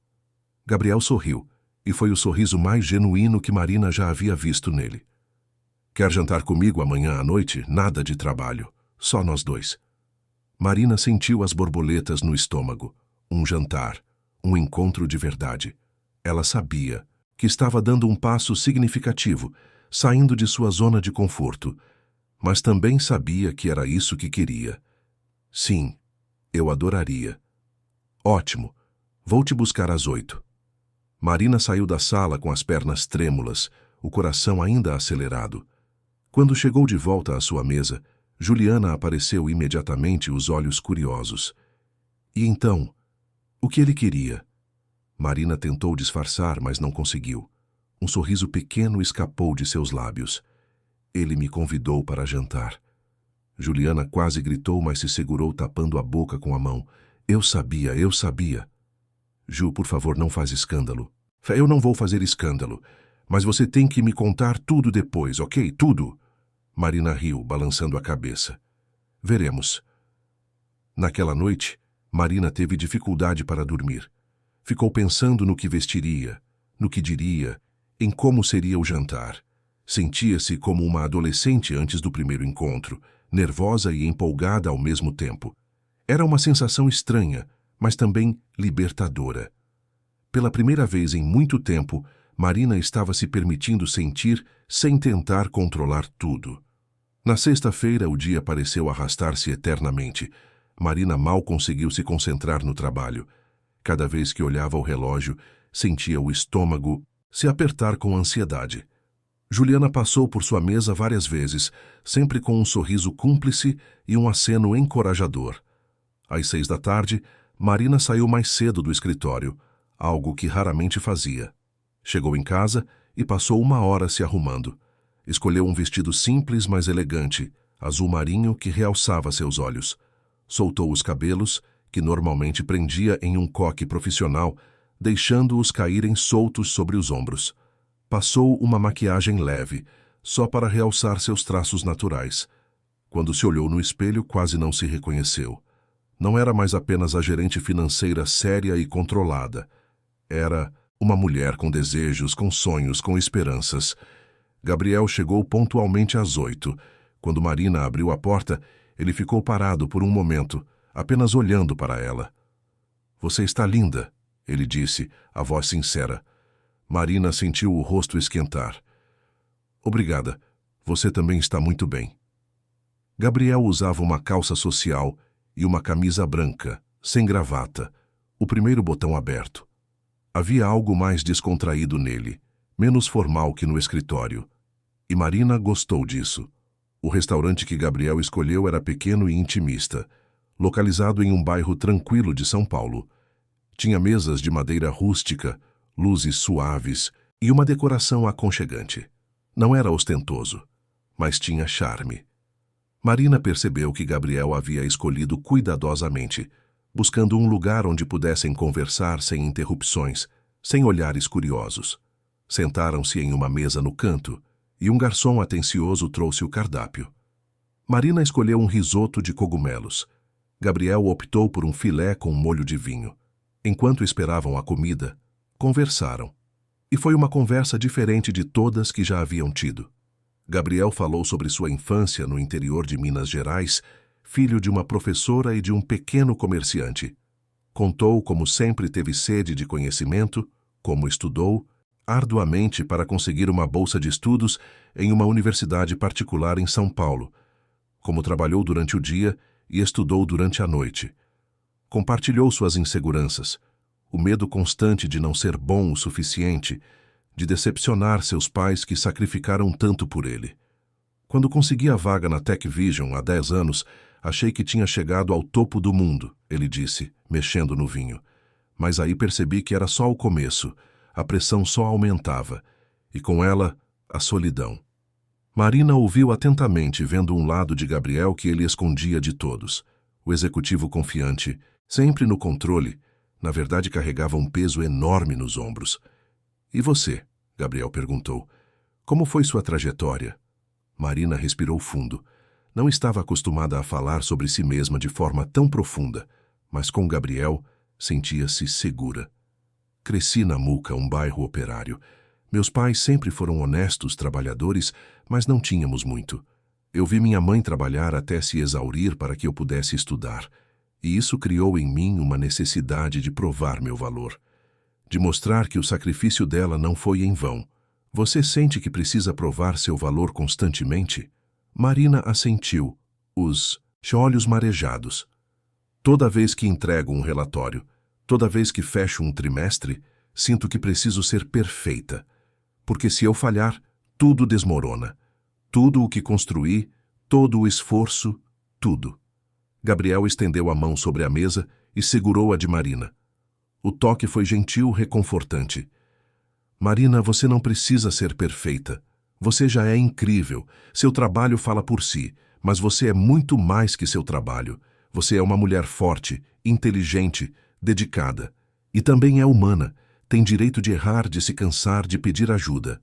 Gabriel sorriu, e foi o sorriso mais genuíno que Marina já havia visto nele. Quer jantar comigo amanhã à noite? Nada de trabalho, só nós dois. Marina sentiu as borboletas no estômago. Um jantar, um encontro de verdade. Ela sabia que estava dando um passo significativo, saindo de sua zona de conforto, mas também sabia que era isso que queria. Sim, eu adoraria. Ótimo, vou te buscar às 8. Marina saiu da sala com as pernas trêmulas, o coração ainda acelerado. Quando chegou de volta à sua mesa, Juliana apareceu imediatamente, os olhos curiosos. E então, o que ele queria? Marina tentou disfarçar, mas não conseguiu. Um sorriso pequeno escapou de seus lábios. Ele me convidou para jantar. Juliana quase gritou, mas se segurou tapando a boca com a mão. Eu sabia. Ju, por favor, não faz escândalo. Eu não vou fazer escândalo, mas você tem que me contar tudo depois, ok? Tudo. Marina riu, balançando a cabeça. Veremos. Naquela noite, Marina teve dificuldade para dormir. Ficou pensando no que vestiria, no que diria, em como seria o jantar. Sentia-se como uma adolescente antes do primeiro encontro, nervosa e empolgada ao mesmo tempo. Era uma sensação estranha, mas também libertadora. Pela primeira vez em muito tempo, Marina estava se permitindo sentir sem tentar controlar tudo. Na sexta-feira, o dia pareceu arrastar-se eternamente. Marina mal conseguiu se concentrar no trabalho. Cada vez que olhava o relógio, sentia o estômago se apertar com ansiedade. Juliana passou por sua mesa várias vezes, sempre com um sorriso cúmplice e um aceno encorajador. Às 6 da tarde, Marina saiu mais cedo do escritório, algo que raramente fazia. Chegou em casa e passou 1 hora se arrumando. Escolheu um vestido simples, mas elegante, azul marinho que realçava seus olhos. Soltou os cabelos, que normalmente prendia em um coque profissional, deixando-os caírem soltos sobre os ombros. Passou uma maquiagem leve, só para realçar seus traços naturais. Quando se olhou no espelho, quase não se reconheceu. Não era mais apenas a gerente financeira séria e controlada. Era uma mulher com desejos, com sonhos, com esperanças. Gabriel chegou pontualmente às 8. Quando Marina abriu a porta, ele ficou parado por um momento, apenas olhando para ela. "Você está linda", ele disse, a voz sincera. Marina sentiu o rosto esquentar. "Obrigada. Você também está muito bem." Gabriel usava uma calça social e uma camisa branca, sem gravata, o primeiro botão aberto. Havia algo mais descontraído nele, menos formal que no escritório. E Marina gostou disso. O restaurante que Gabriel escolheu era pequeno e intimista, localizado em um bairro tranquilo de São Paulo. Tinha mesas de madeira rústica, luzes suaves e uma decoração aconchegante. Não era ostentoso, mas tinha charme. Marina percebeu que Gabriel havia escolhido cuidadosamente, buscando um lugar onde pudessem conversar sem interrupções, sem olhares curiosos. Sentaram-se em uma mesa no canto, e um garçom atencioso trouxe o cardápio. Marina escolheu um risoto de cogumelos. Gabriel optou por um filé com molho de vinho. Enquanto esperavam a comida, conversaram. E foi uma conversa diferente de todas que já haviam tido. Gabriel falou sobre sua infância no interior de Minas Gerais, filho de uma professora e de um pequeno comerciante. Contou como sempre teve sede de conhecimento, como estudou arduamente para conseguir uma bolsa de estudos em uma universidade particular em São Paulo, como trabalhou durante o dia e estudou durante a noite. Compartilhou suas inseguranças, o medo constante de não ser bom o suficiente, de decepcionar seus pais que sacrificaram tanto por ele. Quando consegui a vaga na Tech Vision há 10 anos, achei que tinha chegado ao topo do mundo, ele disse, mexendo no vinho. Mas aí percebi que era só o começo. A pressão só aumentava, e com ela, a solidão. Marina ouviu atentamente, vendo um lado de Gabriel que ele escondia de todos. O executivo confiante, sempre no controle, na verdade carregava um peso enorme nos ombros. "E você?", Gabriel perguntou. "Como foi sua trajetória?" Marina respirou fundo. Não estava acostumada a falar sobre si mesma de forma tão profunda, mas com Gabriel sentia-se segura. "Cresci na Muca, um bairro operário. Meus pais sempre foram honestos, trabalhadores, mas não tínhamos muito. Eu vi minha mãe trabalhar até se exaurir para que eu pudesse estudar, e isso criou em mim uma necessidade de provar meu valor, de mostrar que o sacrifício dela não foi em vão. Você sente que precisa provar seu valor constantemente?" Marina assentiu, os olhos marejados. "Toda vez que entrego um relatório, toda vez que fecho um trimestre, sinto que preciso ser perfeita. Porque se eu falhar, tudo desmorona. Tudo o que construí, todo o esforço, tudo." Gabriel estendeu a mão sobre a mesa e segurou a de Marina. O toque foi gentil, reconfortante. "Marina, você não precisa ser perfeita. Você já é incrível. Seu trabalho fala por si, mas você é muito mais que seu trabalho. Você é uma mulher forte, inteligente, dedicada. E também é humana. Tem direito de errar, de se cansar, de pedir ajuda."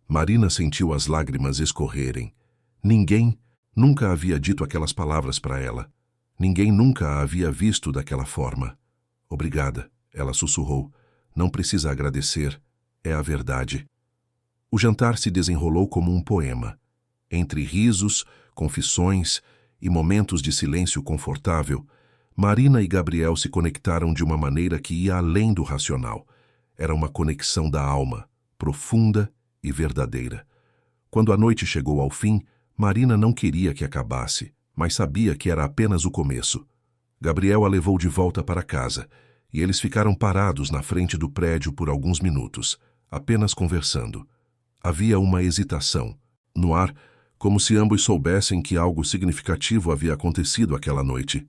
Marina sentiu as lágrimas escorrerem. Ninguém nunca havia dito aquelas palavras para ela. Ninguém nunca a havia visto daquela forma. "Obrigada", Ela sussurrou. Não precisa agradecer. É a verdade. O jantar se desenrolou como um poema. Entre risos, confissões e momentos de silêncio confortável, Marina e Gabriel se conectaram de uma maneira que ia além do racional. Era uma conexão da alma, profunda e verdadeira. Quando a noite chegou ao fim, Marina não queria que acabasse, mas sabia que era apenas o começo. Gabriel a levou de volta para casa, e eles ficaram parados na frente do prédio por alguns minutos, apenas conversando. Havia uma hesitação, no ar, como se ambos soubessem que algo significativo havia acontecido aquela noite.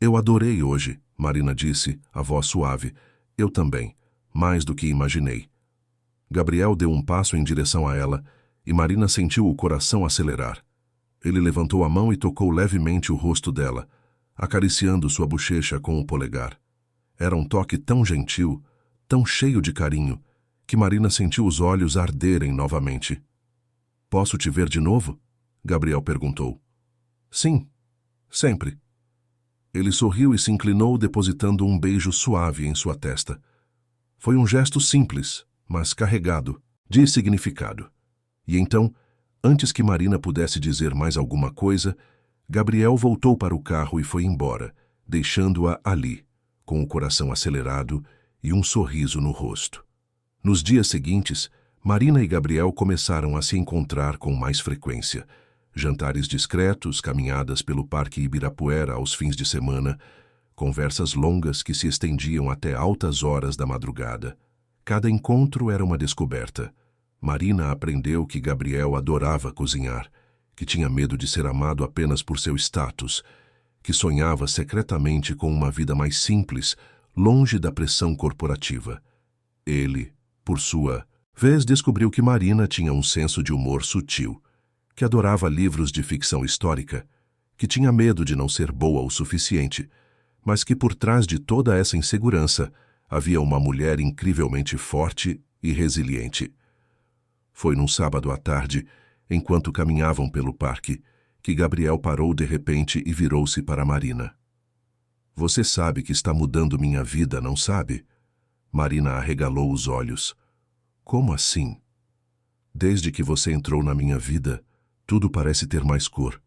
Eu adorei hoje, Marina disse, a voz suave. Eu também, mais do que imaginei. Gabriel deu um passo em direção a ela, e Marina sentiu o coração acelerar. Ele levantou a mão e tocou levemente o rosto dela, acariciando sua bochecha com o polegar. Era um toque tão gentil, tão cheio de carinho, que Marina sentiu os olhos arderem novamente. Posso te ver de novo? Gabriel perguntou. Sim, sempre. Ele sorriu e se inclinou, depositando um beijo suave em sua testa. Foi um gesto simples, mas carregado de significado. E então, antes que Marina pudesse dizer mais alguma coisa, Gabriel voltou para o carro e foi embora, deixando-a ali, com o coração acelerado e um sorriso no rosto. Nos dias seguintes, Marina e Gabriel começaram a se encontrar com mais frequência. Jantares discretos, caminhadas pelo Parque Ibirapuera aos fins de semana, conversas longas que se estendiam até altas horas da madrugada. Cada encontro era uma descoberta. Marina aprendeu que Gabriel adorava cozinhar, que tinha medo de ser amado apenas por seu status, que sonhava secretamente com uma vida mais simples, longe da pressão corporativa. Ele, por sua vez, descobriu que Marina tinha um senso de humor sutil, que adorava livros de ficção histórica, que tinha medo de não ser boa o suficiente, mas que por trás de toda essa insegurança havia uma mulher incrivelmente forte e resiliente. Foi num sábado à tarde, enquanto caminhavam pelo parque, que Gabriel parou de repente e virou-se para Marina. Você sabe que está mudando minha vida, não sabe? Marina arregalou os olhos. Como assim? Desde que você entrou na minha vida, tudo parece ter mais cor.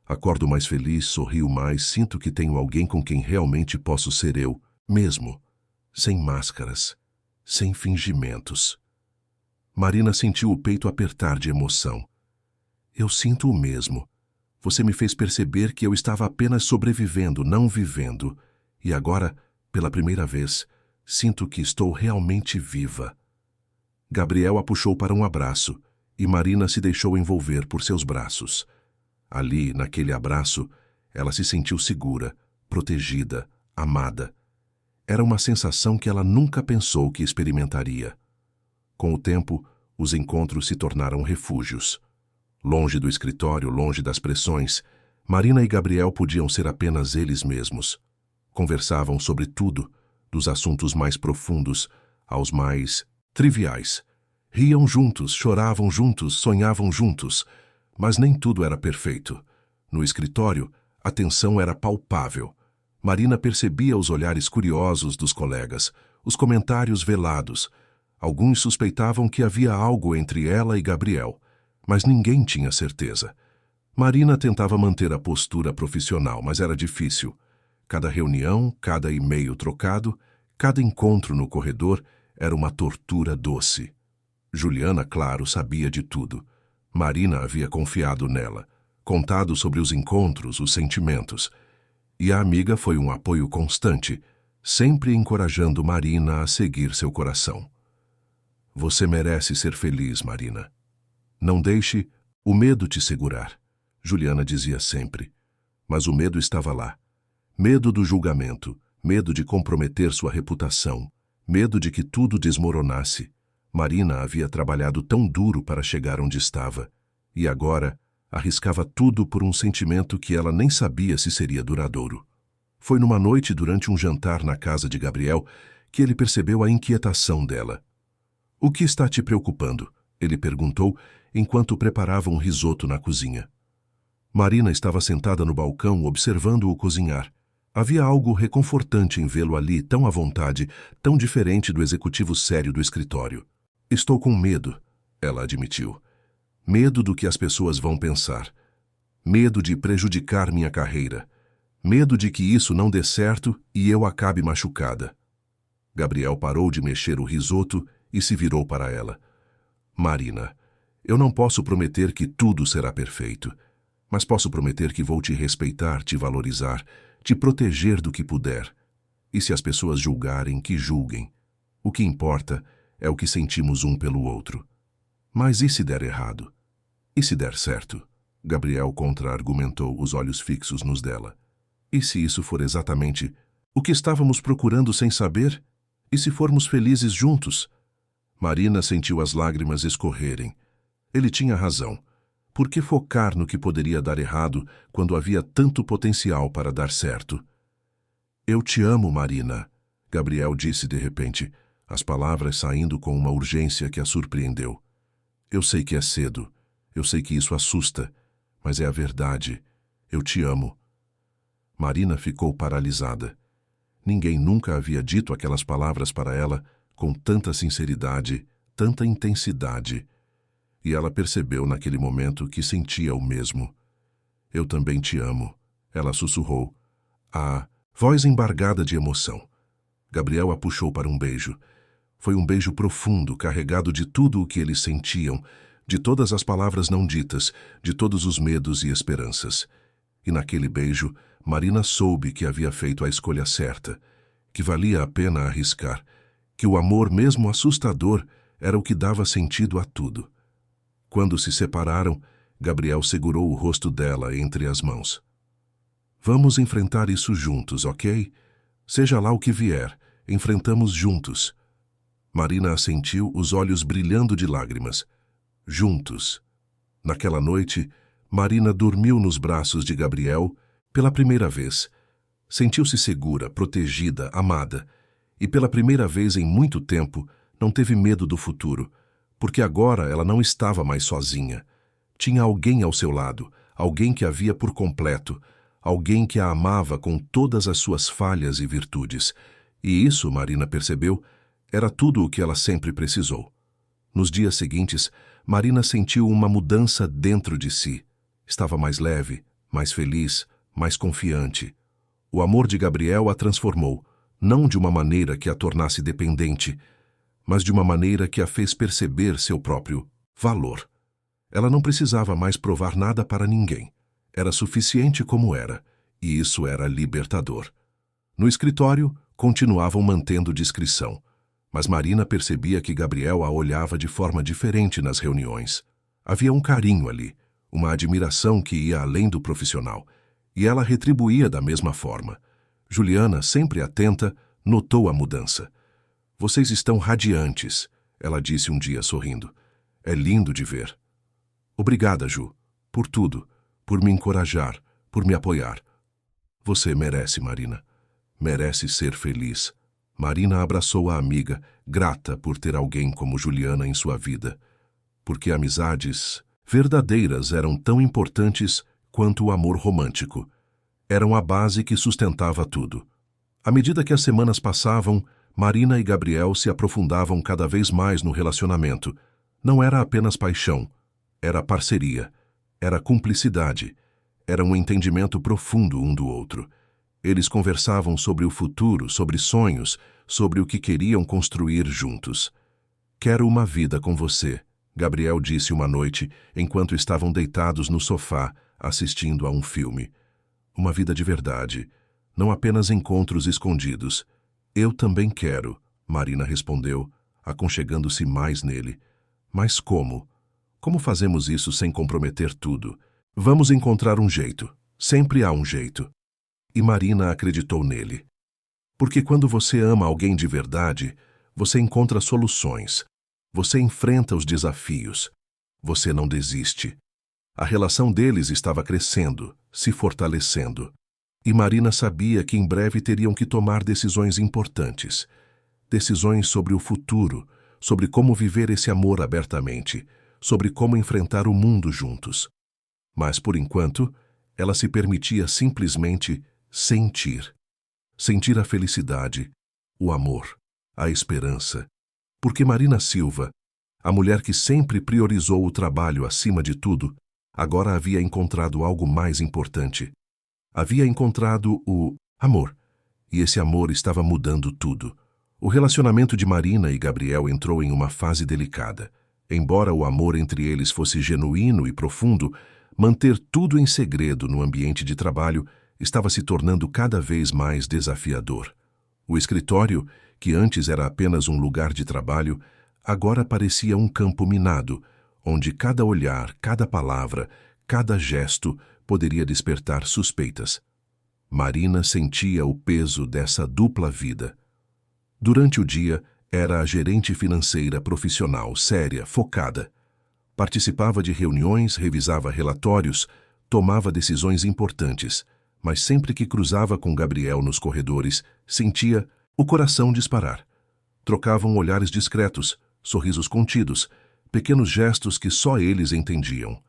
Acordo mais feliz, sorrio mais, sinto que tenho alguém com quem realmente posso ser eu, mesmo, sem máscaras, sem fingimentos. Marina sentiu o peito apertar de emoção. Eu sinto o mesmo. Você me fez perceber que eu estava apenas sobrevivendo, não vivendo. E agora, pela primeira vez, sinto que estou realmente viva. Gabriel a puxou para um abraço, e Marina se deixou envolver por seus braços. Ali, naquele abraço, ela se sentiu segura, protegida, amada. Era uma sensação que ela nunca pensou que experimentaria. Com o tempo, os encontros se tornaram refúgios. Longe do escritório, longe das pressões, Marina e Gabriel podiam ser apenas eles mesmos. Conversavam sobre tudo, dos assuntos mais profundos aos mais triviais. Riam juntos, choravam juntos, sonhavam juntos, mas nem tudo era perfeito. No escritório, a tensão era palpável. Marina percebia os olhares curiosos dos colegas, os comentários velados. Alguns suspeitavam que havia algo entre ela e Gabriel, mas ninguém tinha certeza. Marina tentava manter a postura profissional, mas era difícil. Cada reunião, cada e-mail trocado, cada encontro no corredor era uma tortura doce. Juliana, claro, sabia de tudo. Marina havia confiado nela, contado sobre os encontros, os sentimentos. E a amiga foi um apoio constante, sempre encorajando Marina a seguir seu coração. Você merece ser feliz, Marina. Não deixe o medo te segurar, Juliana dizia sempre. Mas o medo estava lá. Medo do julgamento, medo de comprometer sua reputação, medo de que tudo desmoronasse. Marina havia trabalhado tão duro para chegar onde estava, e agora arriscava tudo por um sentimento que ela nem sabia se seria duradouro. Foi numa noite durante um jantar na casa de Gabriel que ele percebeu a inquietação dela. O que está te preocupando? Ele perguntou enquanto preparava um risoto na cozinha. Marina estava sentada no balcão observando-o cozinhar. Havia algo reconfortante em vê-lo ali, tão à vontade, tão diferente do executivo sério do escritório. Estou com medo, ela admitiu. Medo do que as pessoas vão pensar. Medo de prejudicar minha carreira. Medo de que isso não dê certo e eu acabe machucada. Gabriel parou de mexer o risoto e se virou para ela. Marina, eu não posso prometer que tudo será perfeito, mas posso prometer que vou te respeitar, te valorizar, te proteger do que puder. E se as pessoas julgarem, que julguem. O que importa é o que sentimos um pelo outro. Mas e se der errado? E se der certo? Gabriel contra-argumentou, os olhos fixos nos dela. E se isso for exatamente o que estávamos procurando sem saber? E se formos felizes juntos? Marina sentiu as lágrimas escorrerem. Ele tinha razão. Por que focar no que poderia dar errado quando havia tanto potencial para dar certo? Eu te amo, Marina, Gabriel disse de repente, as palavras saindo com uma urgência que a surpreendeu. Eu sei que é cedo, eu sei que isso assusta, mas é a verdade. Eu te amo. Marina ficou paralisada. Ninguém nunca havia dito aquelas palavras para ela com tanta sinceridade, tanta intensidade. E ela percebeu naquele momento que sentia o mesmo. Eu também te amo, ela sussurrou. A voz embargada de emoção. Gabriel a puxou para um beijo. Foi um beijo profundo, carregado de tudo o que eles sentiam, de todas as palavras não ditas, de todos os medos e esperanças. E naquele beijo, Marina soube que havia feito a escolha certa, que valia a pena arriscar, que o amor, mesmo assustador, era o que dava sentido a tudo. Quando se separaram, Gabriel segurou o rosto dela entre as mãos. Vamos enfrentar isso juntos, ok? Seja lá o que vier, enfrentamos juntos. Marina assentiu, os olhos brilhando de lágrimas. Juntos. Naquela noite, Marina dormiu nos braços de Gabriel pela primeira vez. Sentiu-se segura, protegida, amada. E pela primeira vez em muito tempo, não teve medo do futuro, porque agora ela não estava mais sozinha. Tinha alguém ao seu lado, alguém que a via por completo, alguém que a amava com todas as suas falhas e virtudes. E isso, Marina percebeu, era tudo o que ela sempre precisou. Nos dias seguintes, Marina sentiu uma mudança dentro de si. Estava mais leve, mais feliz, mais confiante. O amor de Gabriel a transformou, não de uma maneira que a tornasse dependente, mas de uma maneira que a fez perceber seu próprio valor. Ela não precisava mais provar nada para ninguém. Era suficiente como era, e isso era libertador. No escritório, continuavam mantendo discrição, mas Marina percebia que Gabriel a olhava de forma diferente nas reuniões. Havia um carinho ali, uma admiração que ia além do profissional, e ela retribuía da mesma forma. Juliana, sempre atenta, notou a mudança. Vocês estão radiantes, ela disse um dia sorrindo. É lindo de ver. Obrigada, Ju, por tudo, por me encorajar, por me apoiar. Você merece, Marina. Merece ser feliz. Marina abraçou a amiga, grata por ter alguém como Juliana em sua vida. Porque amizades verdadeiras eram tão importantes quanto o amor romântico. Eram a base que sustentava tudo. À medida que as semanas passavam, Marina e Gabriel se aprofundavam cada vez mais no relacionamento. Não era apenas paixão, era parceria, era cumplicidade, era um entendimento profundo um do outro. Eles conversavam sobre o futuro, sobre sonhos, sobre o que queriam construir juntos. Quero uma vida com você, Gabriel disse uma noite, enquanto estavam deitados no sofá, assistindo a um filme. Uma vida de verdade, não apenas encontros escondidos. Eu também quero, Marina respondeu, aconchegando-se mais nele. Mas como? Como fazemos isso sem comprometer tudo? Vamos encontrar um jeito. Sempre há um jeito. E Marina acreditou nele. Porque quando você ama alguém de verdade, você encontra soluções. Você enfrenta os desafios. Você não desiste. A relação deles estava crescendo, se fortalecendo. E Marina sabia que em breve teriam que tomar decisões importantes. Decisões sobre o futuro, sobre como viver esse amor abertamente, sobre como enfrentar o mundo juntos. Mas, por enquanto, ela se permitia simplesmente sentir. sentir a felicidade, o amor, a esperança. Porque Marina Silva, a mulher que sempre priorizou o trabalho acima de tudo, agora havia encontrado algo mais importante. Havia encontrado o amor. E esse amor estava mudando tudo. O relacionamento de Marina e Gabriel entrou em uma fase delicada. Embora o amor entre eles fosse genuíno e profundo, manter tudo em segredo no ambiente de trabalho estava se tornando cada vez mais desafiador. O escritório, que antes era apenas um lugar de trabalho, agora parecia um campo minado, onde cada olhar, cada palavra, cada gesto poderia despertar suspeitas. Marina sentia o peso dessa dupla vida. Durante o dia, era a gerente financeira profissional, séria, focada. Participava de reuniões, revisava relatórios, tomava decisões importantes, mas sempre que cruzava com Gabriel nos corredores, sentia o coração disparar. Trocavam olhares discretos, sorrisos contidos, pequenos gestos que só eles entendiam.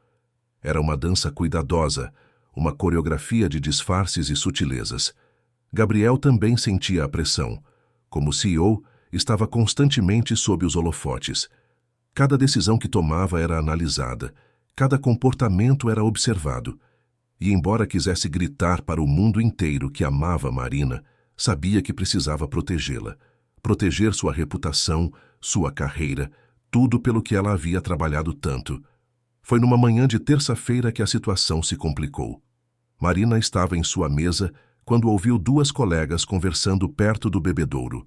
Era uma dança cuidadosa, uma coreografia de disfarces e sutilezas. Gabriel também sentia a pressão. Como CEO, estava constantemente sob os holofotes. Cada decisão que tomava era analisada, cada comportamento era observado. E embora quisesse gritar para o mundo inteiro que amava Marina, sabia que precisava protegê-la. Proteger sua reputação, sua carreira, tudo pelo que ela havia trabalhado tanto. Foi numa manhã de terça-feira que a situação se complicou. Marina estava em sua mesa quando ouviu duas colegas conversando perto do bebedouro.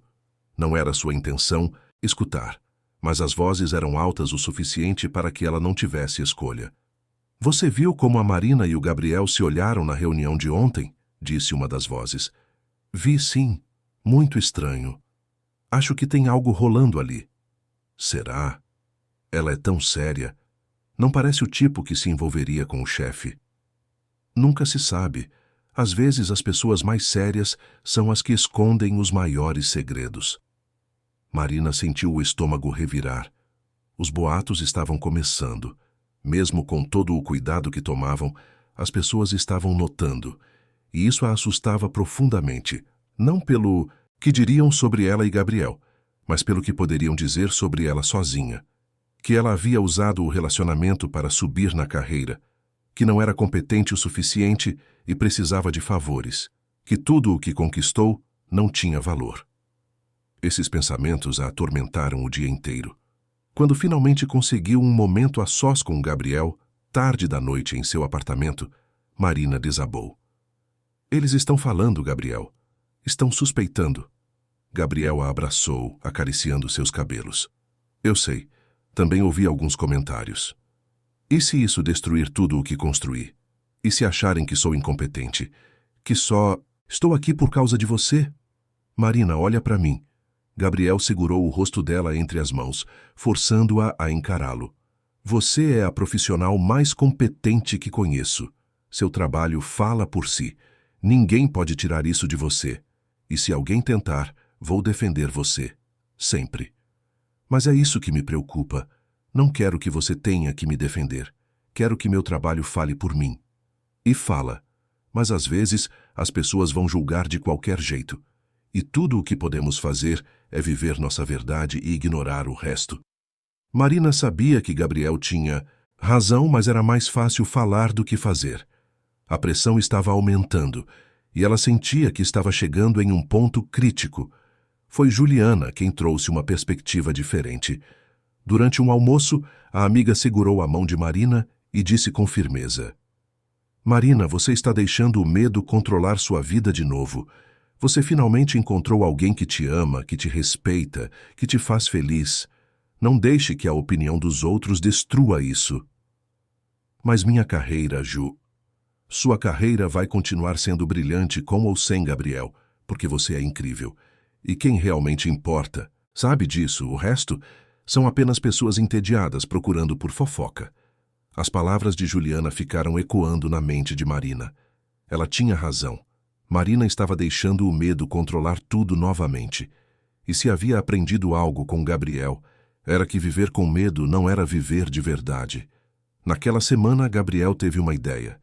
Não era sua intenção escutar, mas as vozes eram altas o suficiente para que ela não tivesse escolha. "Você viu como a Marina e o Gabriel se olharam na reunião de ontem?" disse uma das vozes. "Vi sim. Muito estranho. Acho que tem algo rolando ali." "Será? Ela é tão séria. Não parece o tipo que se envolveria com o chefe." Nunca se sabe. Às vezes as pessoas mais sérias são as que escondem os maiores segredos. Marina sentiu o estômago revirar. Os boatos estavam começando. Mesmo com todo o cuidado que tomavam, as pessoas estavam notando. E isso a assustava profundamente. Não pelo que diriam sobre ela e Gabriel, mas pelo que poderiam dizer sobre ela sozinha. Que ela havia usado o relacionamento para subir na carreira. Que não era competente o suficiente e precisava de favores. Que tudo o que conquistou não tinha valor. Esses pensamentos a atormentaram o dia inteiro. Quando finalmente conseguiu um momento a sós com Gabriel, tarde da noite em seu apartamento, Marina desabou. "Eles estão falando, Gabriel. Estão suspeitando." Gabriel a abraçou, acariciando seus cabelos. "Eu sei. Também ouvi alguns comentários. E se isso destruir tudo o que construí? E se acharem que sou incompetente? Que só estou aqui por causa de você?" "Marina, olha para mim." Gabriel segurou o rosto dela entre as mãos, forçando-a a encará-lo. "Você é a profissional mais competente que conheço. Seu trabalho fala por si. Ninguém pode tirar isso de você. E se alguém tentar, vou defender você. Sempre. Mas é isso que me preocupa. Não quero que você tenha que me defender. Quero que meu trabalho fale por mim." E fala. Mas às vezes as pessoas vão julgar de qualquer jeito. E tudo o que podemos fazer é viver nossa verdade e ignorar o resto. Marina sabia que Gabriel tinha razão, mas era mais fácil falar do que fazer. A pressão estava aumentando, e ela sentia que estava chegando em um ponto crítico. Foi Juliana quem trouxe uma perspectiva diferente. Durante um almoço, a amiga segurou a mão de Marina e disse com firmeza: "Marina, você está deixando o medo controlar sua vida de novo. Você finalmente encontrou alguém que te ama, que te respeita, que te faz feliz. Não deixe que a opinião dos outros destrua isso." "Mas minha carreira, Ju..." "Sua carreira vai continuar sendo brilhante com ou sem Gabriel, porque você é incrível. E quem realmente importa, sabe disso, o resto são apenas pessoas entediadas procurando por fofoca." As palavras de Juliana ficaram ecoando na mente de Marina. Ela tinha razão. Marina estava deixando o medo controlar tudo novamente. E se havia aprendido algo com Gabriel, era que viver com medo não era viver de verdade. Naquela semana, Gabriel teve uma ideia.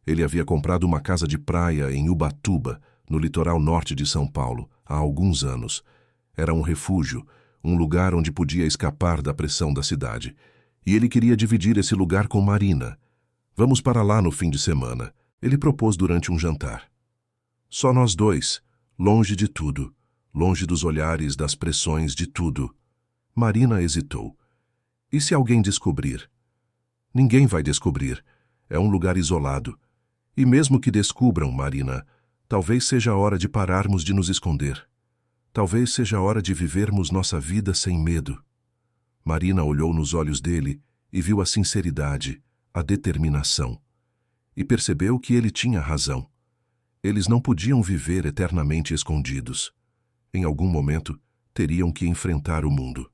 Ele havia comprado uma casa de praia em Ubatuba, no litoral norte de São Paulo, há alguns anos. Era um refúgio, um lugar onde podia escapar da pressão da cidade. E ele queria dividir esse lugar com Marina. Vamos para lá no fim de semana, ele propôs durante um jantar. Só nós dois, longe de tudo, longe dos olhares, das pressões, de tudo. Marina hesitou. E se alguém descobrir? Ninguém vai descobrir. É um lugar isolado. E mesmo que descubram, Marina, talvez seja a hora de pararmos de nos esconder. Talvez seja a hora de vivermos nossa vida sem medo. Marina olhou nos olhos dele e viu a sinceridade, a determinação. E percebeu que ele tinha razão. Eles não podiam viver eternamente escondidos. Em algum momento, teriam que enfrentar o mundo.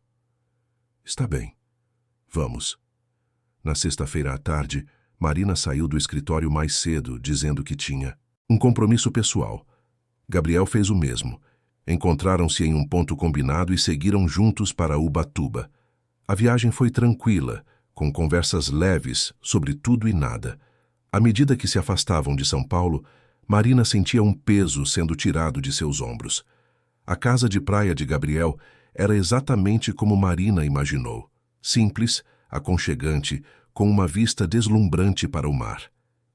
Está bem. Vamos. Na sexta-feira à tarde, Marina saiu do escritório mais cedo, dizendo que tinha um compromisso pessoal. Gabriel fez o mesmo. Encontraram-se em um ponto combinado e seguiram juntos para Ubatuba. A viagem foi tranquila, com conversas leves sobre tudo e nada. À medida que se afastavam de São Paulo, Marina sentia um peso sendo tirado de seus ombros. A casa de praia de Gabriel era exatamente como Marina imaginou. Simples, aconchegante, com uma vista deslumbrante para o mar.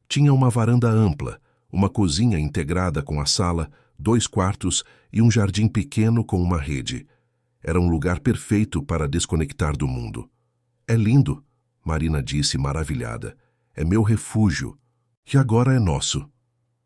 Tinha uma varanda ampla, uma cozinha integrada com a sala, 2 quartos e um jardim pequeno com uma rede. Era um lugar perfeito para desconectar do mundo. É lindo, Marina disse maravilhada. É meu refúgio. E agora é nosso.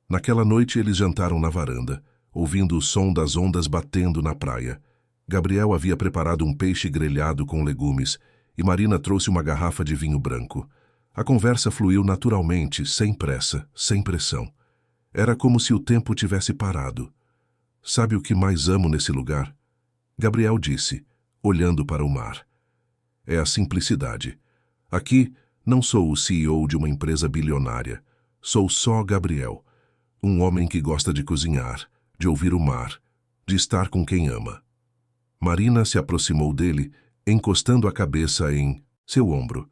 Naquela noite eles jantaram na varanda, ouvindo o som das ondas batendo na praia. Gabriel havia preparado um peixe grelhado com legumes e Marina trouxe uma garrafa de vinho branco. A conversa fluiu naturalmente, sem pressa, sem pressão. Era como se o tempo tivesse parado. Sabe o que mais amo nesse lugar? Gabriel disse, olhando para o mar. É a simplicidade. Aqui, não sou o CEO de uma empresa bilionária. Sou só Gabriel. Um homem que gosta de cozinhar, de ouvir o mar, de estar com quem ama. Marina se aproximou dele, encostando a cabeça em seu ombro.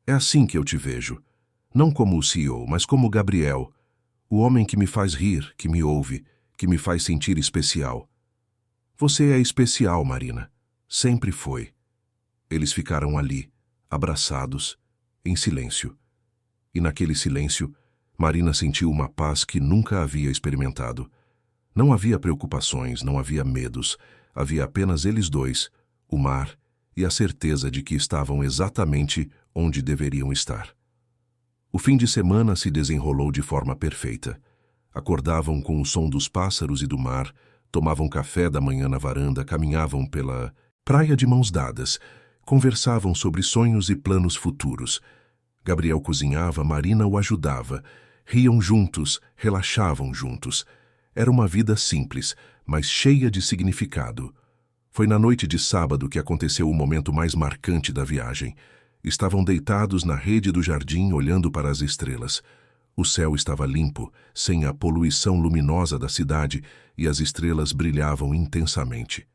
É assim que eu te vejo. Não como o CEO, mas como Gabriel. O homem que me faz rir, que me ouve, que me faz sentir especial. Você é especial, Marina. Sempre foi. Eles ficaram ali, abraçados, em silêncio. E naquele silêncio, Marina sentiu uma paz que nunca havia experimentado. Não havia preocupações, não havia medos. Havia apenas eles dois, o mar e a certeza de que estavam exatamente onde deveriam estar. O fim de semana se desenrolou de forma perfeita. Acordavam com o som dos pássaros e do mar, tomavam café da manhã na varanda, caminhavam pela praia de mãos dadas, conversavam sobre sonhos e planos futuros. Gabriel cozinhava, Marina o ajudava. Riam juntos, relaxavam juntos. Era uma vida simples, mas cheia de significado. Foi na noite de sábado que aconteceu o momento mais marcante da viagem. Estavam deitados na rede do jardim, olhando para as estrelas. O céu estava limpo, sem a poluição luminosa da cidade, e as estrelas brilhavam intensamente.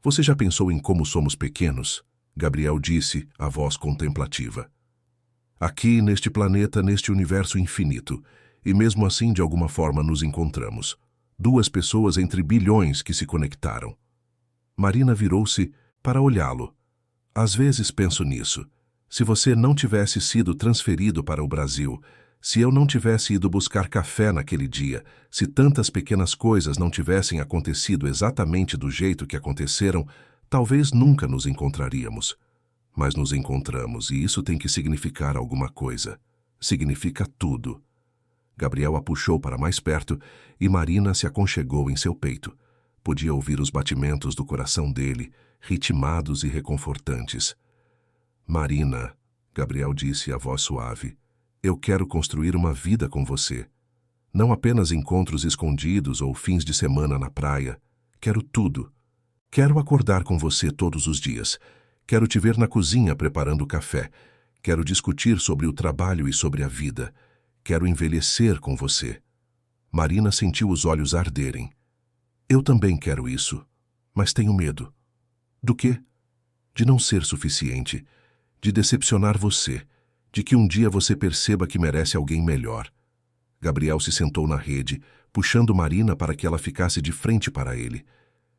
Você já pensou em como somos pequenos? Gabriel disse, a voz contemplativa. Aqui, neste planeta, neste universo infinito, e mesmo assim de alguma forma nos encontramos. 2 pessoas entre bilhões que se conectaram. Marina virou-se para olhá-lo. Às vezes penso nisso. Se você não tivesse sido transferido para o Brasil, se eu não tivesse ido buscar café naquele dia, se tantas pequenas coisas não tivessem acontecido exatamente do jeito que aconteceram, talvez nunca nos encontraríamos. Mas nos encontramos e isso tem que significar alguma coisa. Significa tudo. Gabriel a puxou para mais perto e Marina se aconchegou em seu peito. Podia ouvir os batimentos do coração dele, ritmados e reconfortantes. Marina, Gabriel disse a voz suave, eu quero construir uma vida com você. Não apenas encontros escondidos ou fins de semana na praia. Quero tudo. Quero acordar com você todos os dias. Quero te ver na cozinha preparando café. Quero discutir sobre o trabalho e sobre a vida. Quero envelhecer com você. Marina sentiu os olhos arderem. Eu também quero isso, mas tenho medo. Do quê? De não ser suficiente, de decepcionar você, de que um dia você perceba que merece alguém melhor. Gabriel se sentou na rede, puxando Marina para que ela ficasse de frente para ele.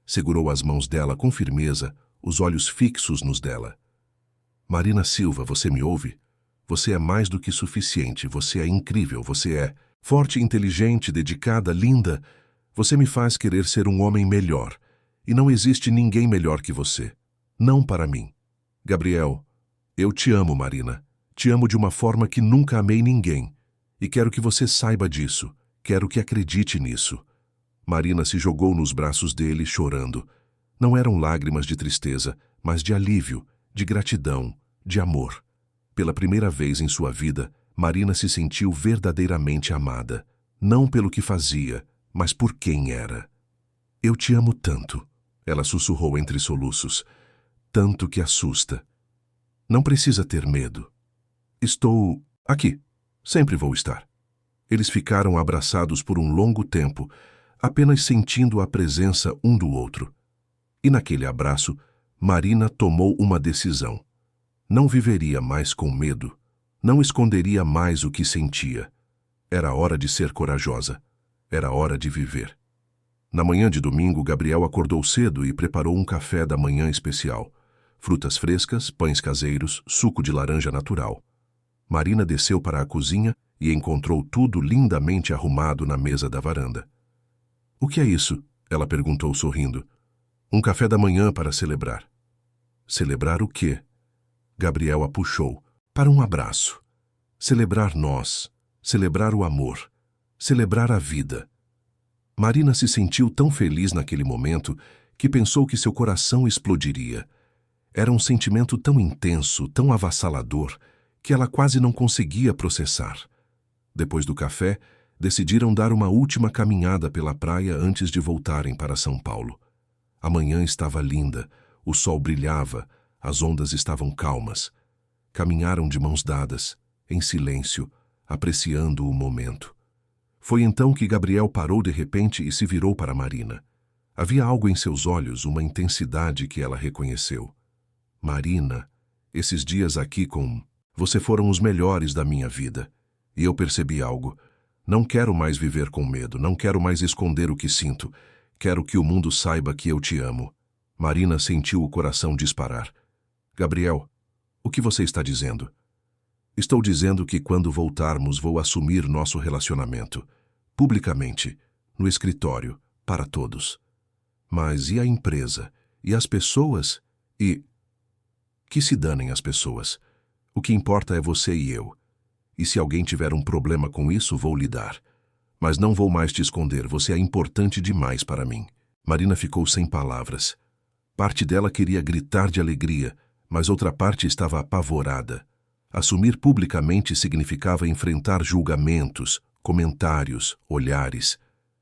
Segurou as mãos dela com firmeza, os olhos fixos nos dela. Marina Silva, você me ouve? Você é mais do que suficiente, você é incrível, você é forte, inteligente, dedicada, linda. Você me faz querer ser um homem melhor. E não existe ninguém melhor que você. Não para mim. Gabriel, eu te amo, Marina. Te amo de uma forma que nunca amei ninguém. E quero que você saiba disso. Quero que acredite nisso. Marina se jogou nos braços dele, chorando. Não eram lágrimas de tristeza, mas de alívio, de gratidão, de amor. Pela primeira vez em sua vida, Marina se sentiu verdadeiramente amada. Não pelo que fazia, mas por quem era. Eu te amo tanto, ela sussurrou entre soluços. Tanto que assusta. Não precisa ter medo. Estou aqui. Sempre vou estar. Eles ficaram abraçados por um longo tempo, apenas sentindo a presença um do outro. E naquele abraço, Marina tomou uma decisão. Não viveria mais com medo. Não esconderia mais o que sentia. Era hora de ser corajosa. Era hora de viver. Na manhã de domingo, Gabriel acordou cedo e preparou um café da manhã especial. Frutas frescas, pães caseiros, suco de laranja natural. Marina desceu para a cozinha e encontrou tudo lindamente arrumado na mesa da varanda. — O que é isso? Ela perguntou sorrindo. — Um café da manhã para celebrar. — Celebrar o quê? Gabriel a puxou. — Para um abraço. Celebrar nós. Celebrar o amor. Celebrar a vida. Marina se sentiu tão feliz naquele momento que pensou que seu coração explodiria. Era um sentimento tão intenso, tão avassalador, que ela quase não conseguia processar. Depois do café, decidiram dar uma última caminhada pela praia antes de voltarem para São Paulo. A manhã estava linda, o sol brilhava, as ondas estavam calmas. Caminharam de mãos dadas, em silêncio, apreciando o momento. Foi então que Gabriel parou de repente e se virou para Marina. Havia algo em seus olhos, uma intensidade que ela reconheceu. — Marina, esses dias aqui com você foram os melhores da minha vida. E eu percebi algo. Não quero mais viver com medo, não quero mais esconder o que sinto. Quero que o mundo saiba que eu te amo. Marina sentiu o coração disparar. — Gabriel, o que você está dizendo? — Estou dizendo que quando voltarmos vou assumir nosso relacionamento. Publicamente, no escritório, para todos. Mas e a empresa? E as pessoas? E... Que se danem as pessoas. O que importa é você e eu. E se alguém tiver um problema com isso, vou lidar. Mas não vou mais te esconder, você é importante demais para mim. Marina ficou sem palavras. Parte dela queria gritar de alegria, mas outra parte estava apavorada. Assumir publicamente significava enfrentar julgamentos, comentários, olhares.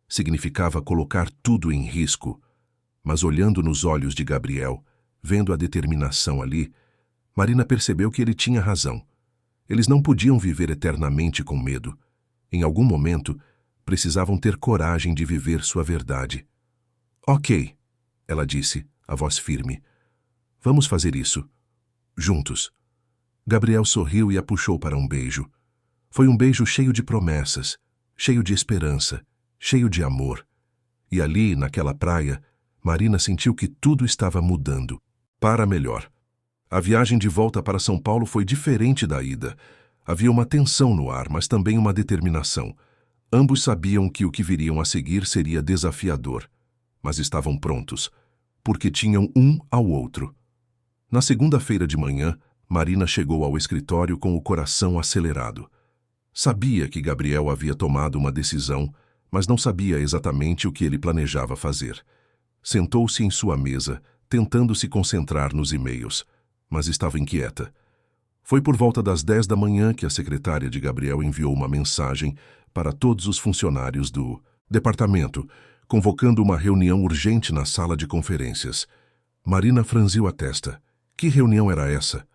Significava colocar tudo em risco. Mas olhando nos olhos de Gabriel, vendo a determinação ali, Marina percebeu que ele tinha razão. Eles não podiam viver eternamente com medo. Em algum momento, precisavam ter coragem de viver sua verdade. — Ok, ela disse, a voz firme. — Vamos fazer isso. Juntos. Gabriel sorriu e a puxou para um beijo. Foi um beijo cheio de promessas, cheio de esperança, cheio de amor. E ali, naquela praia, Marina sentiu que tudo estava mudando. Para melhor. A viagem de volta para São Paulo foi diferente da ida. Havia uma tensão no ar, mas também uma determinação. Ambos sabiam que o que viriam a seguir seria desafiador. Mas estavam prontos, porque tinham um ao outro. Na segunda-feira de manhã, Marina chegou ao escritório com o coração acelerado. Sabia que Gabriel havia tomado uma decisão, mas não sabia exatamente o que ele planejava fazer. Sentou-se em sua mesa, tentando se concentrar nos e-mails, mas estava inquieta. Foi por volta das 10 da manhã que a secretária de Gabriel enviou uma mensagem para todos os funcionários do departamento, convocando uma reunião urgente na sala de conferências. Marina franziu a testa. Que reunião era essa?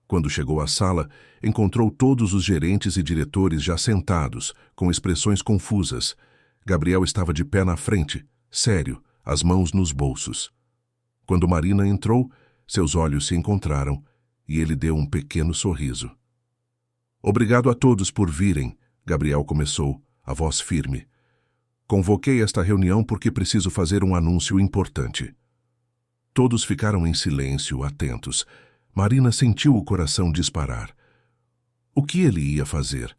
Quando chegou à sala, encontrou todos os gerentes e diretores já sentados, com expressões confusas. Gabriel estava de pé na frente, sério, as mãos nos bolsos. Quando Marina entrou, seus olhos se encontraram e ele deu um pequeno sorriso. — Obrigado a todos por virem, Gabriel começou. a voz firme. Convoquei esta reunião porque preciso fazer um anúncio importante. Todos ficaram em silêncio, atentos. Marina sentiu o coração disparar. O que ele ia fazer?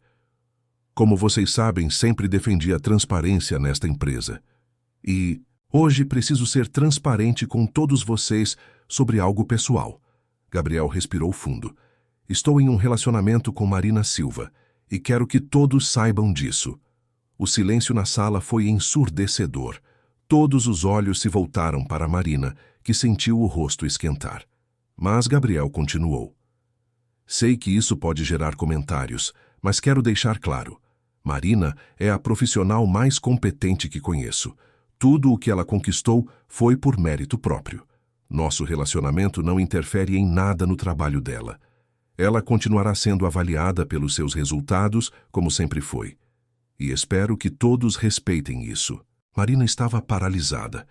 Como vocês sabem, sempre defendi a transparência nesta empresa. E hoje preciso ser transparente com todos vocês sobre algo pessoal. Gabriel respirou fundo. Estou em um relacionamento com Marina Silva e quero que todos saibam disso. O silêncio na sala foi ensurdecedor. Todos os olhos se voltaram para Marina, que sentiu o rosto esquentar. Mas Gabriel continuou. Sei que isso pode gerar comentários, mas quero deixar claro. Marina é a profissional mais competente que conheço. Tudo o que ela conquistou foi por mérito próprio. Nosso relacionamento não interfere em nada no trabalho dela. Ela continuará sendo avaliada pelos seus resultados, como sempre foi. E espero que todos respeitem isso. Marina estava paralisada.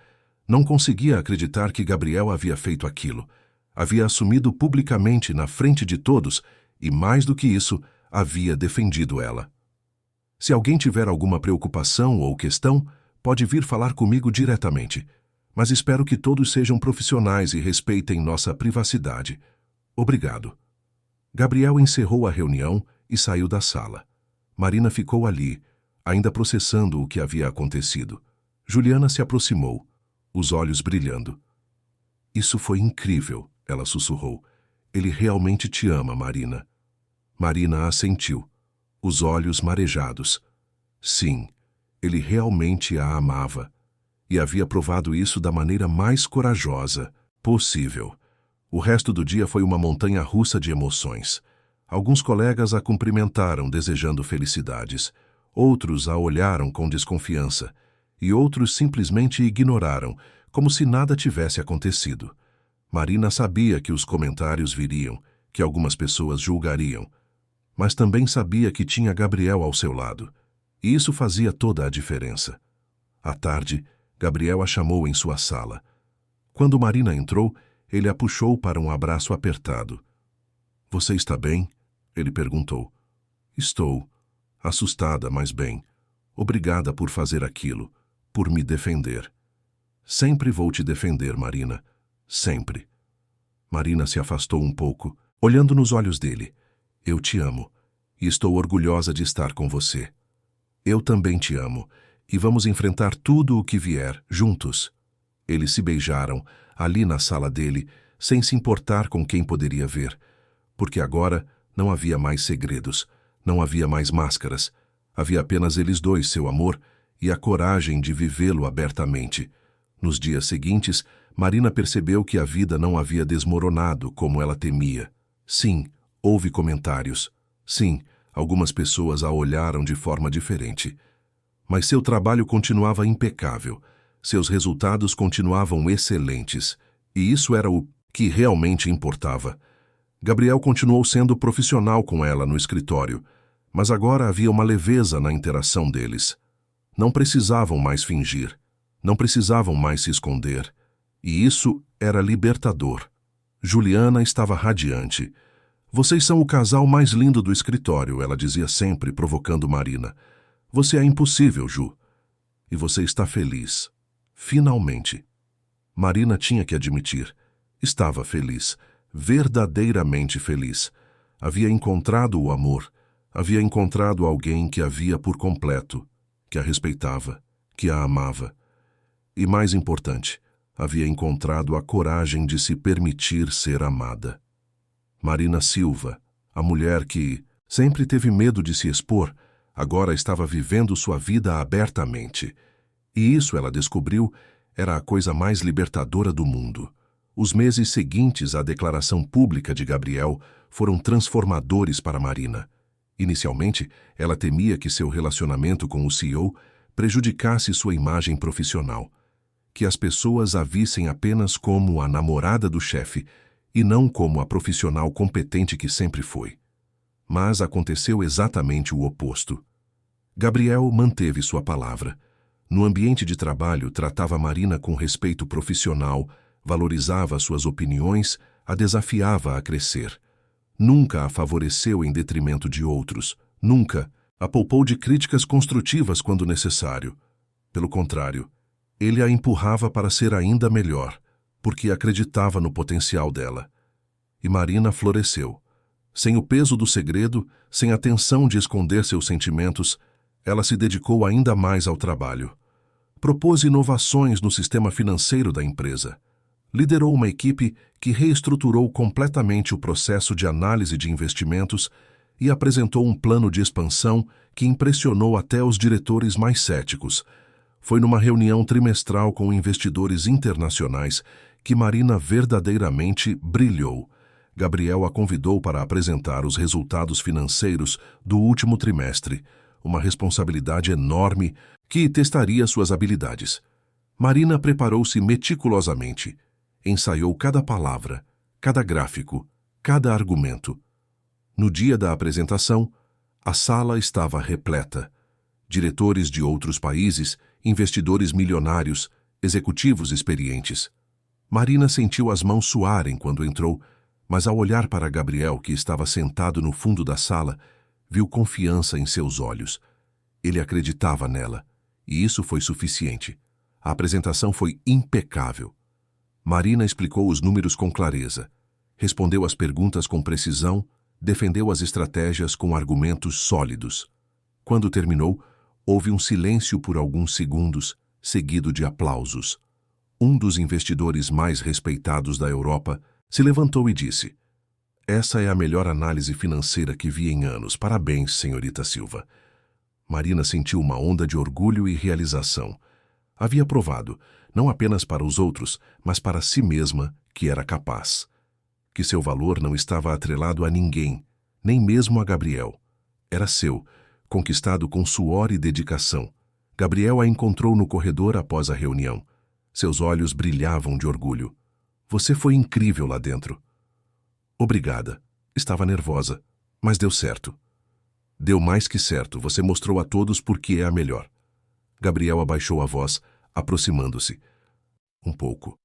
Não conseguia acreditar que Gabriel havia feito aquilo. Havia assumido publicamente na frente de todos e, mais do que isso, havia defendido ela. Se alguém tiver alguma preocupação ou questão, pode vir falar comigo diretamente. Mas espero que todos sejam profissionais e respeitem nossa privacidade. Obrigado. Gabriel encerrou a reunião e saiu da sala. Marina ficou ali, ainda processando o que havia acontecido. Juliana se aproximou, os olhos brilhando. Isso foi incrível, ela sussurrou. Ele realmente te ama, Marina. Marina assentiu, os olhos marejados. Sim, ele realmente a amava. E havia provado isso da maneira mais corajosa possível. O resto do dia foi uma montanha-russa de emoções. Alguns colegas a cumprimentaram, desejando felicidades. Outros a olharam com desconfiança. E outros simplesmente ignoraram, como se nada tivesse acontecido. Marina sabia que os comentários viriam, que algumas pessoas julgariam. Mas também sabia que tinha Gabriel ao seu lado. E isso fazia toda a diferença. À tarde, Gabriel a chamou em sua sala. Quando Marina entrou, ele a puxou para um abraço apertado. — Você está bem? Ele perguntou. — Estou. Assustada, mas bem. Obrigada por fazer aquilo, por me defender. Sempre vou te defender, Marina. Sempre. Marina se afastou um pouco, olhando nos olhos dele. Eu te amo, e estou orgulhosa de estar com você. Eu também te amo, e vamos enfrentar tudo o que vier, juntos. Eles se beijaram, ali na sala dele, sem se importar com quem poderia ver, porque agora não havia mais segredos, não havia mais máscaras, havia apenas eles dois, seu amor, e a coragem de vivê-lo abertamente. Nos dias seguintes, Marina percebeu que a vida não havia desmoronado como ela temia. Sim, houve comentários. Sim, algumas pessoas a olharam de forma diferente. Mas seu trabalho continuava impecável. Seus resultados continuavam excelentes. E isso era o que realmente importava. Gabriel continuou sendo profissional com ela no escritório, mas agora havia uma leveza na interação deles. Não precisavam mais fingir. Não precisavam mais se esconder. E isso era libertador. Juliana estava radiante. Vocês são o casal mais lindo do escritório, ela dizia sempre, provocando Marina. Você é impossível, Ju. E você está feliz. Finalmente. Marina tinha que admitir. Estava feliz. Verdadeiramente feliz. Havia encontrado o amor. Havia encontrado alguém que a via por completo, que a respeitava, que a amava. E mais importante, havia encontrado a coragem de se permitir ser amada. Marina Silva, a mulher que sempre teve medo de se expor, agora estava vivendo sua vida abertamente. E isso, ela descobriu, era a coisa mais libertadora do mundo. Os meses seguintes à declaração pública de Gabriel foram transformadores para Marina. Inicialmente, ela temia que seu relacionamento com o CEO prejudicasse sua imagem profissional, que as pessoas a vissem apenas como a namorada do chefe e não como a profissional competente que sempre foi. Mas aconteceu exatamente o oposto. Gabriel manteve sua palavra. No ambiente de trabalho, tratava Marina com respeito profissional, valorizava suas opiniões, a desafiava a crescer. Nunca a favoreceu em detrimento de outros, nunca A poupou de críticas construtivas quando necessário. Pelo contrário, ele a empurrava para ser ainda melhor, porque acreditava no potencial dela. E Marina floresceu. Sem o peso do segredo, sem a tensão de esconder seus sentimentos, ela se dedicou ainda mais ao trabalho. Propôs inovações no sistema financeiro da empresa. Liderou uma equipe que reestruturou completamente o processo de análise de investimentos e apresentou um plano de expansão que impressionou até os diretores mais céticos. Foi numa reunião trimestral com investidores internacionais que Marina verdadeiramente brilhou. Gabriel a convidou para apresentar os resultados financeiros do último trimestre, uma responsabilidade enorme que testaria suas habilidades. Marina preparou-se meticulosamente, ensaiou cada palavra, cada gráfico, cada argumento. No dia da apresentação, a sala estava repleta. Diretores de outros países, investidores milionários, executivos experientes. Marina sentiu as mãos suarem quando entrou, mas ao olhar para Gabriel, que estava sentado no fundo da sala, viu confiança em seus olhos. Ele acreditava nela, e isso foi suficiente. A apresentação foi impecável. Marina explicou os números com clareza, respondeu às perguntas com precisão, defendeu as estratégias com argumentos sólidos. Quando terminou, houve um silêncio por alguns segundos, seguido de aplausos. Um dos investidores mais respeitados da Europa se levantou e disse: "Essa é a melhor análise financeira que vi em anos. Parabéns, senhorita Silva." Marina sentiu uma onda de orgulho e realização. Havia provado, não apenas para os outros, mas para si mesma, que era capaz. Que seu valor não estava atrelado a ninguém, nem mesmo a Gabriel. Era seu, conquistado com suor e dedicação. Gabriel a encontrou no corredor após a reunião. Seus olhos brilhavam de orgulho. "Você foi incrível lá dentro." "Obrigada." Estava nervosa, mas deu certo. "Deu mais que certo, você mostrou a todos por que é a melhor." Gabriel abaixou a voz, aproximando-se. "Um pouco.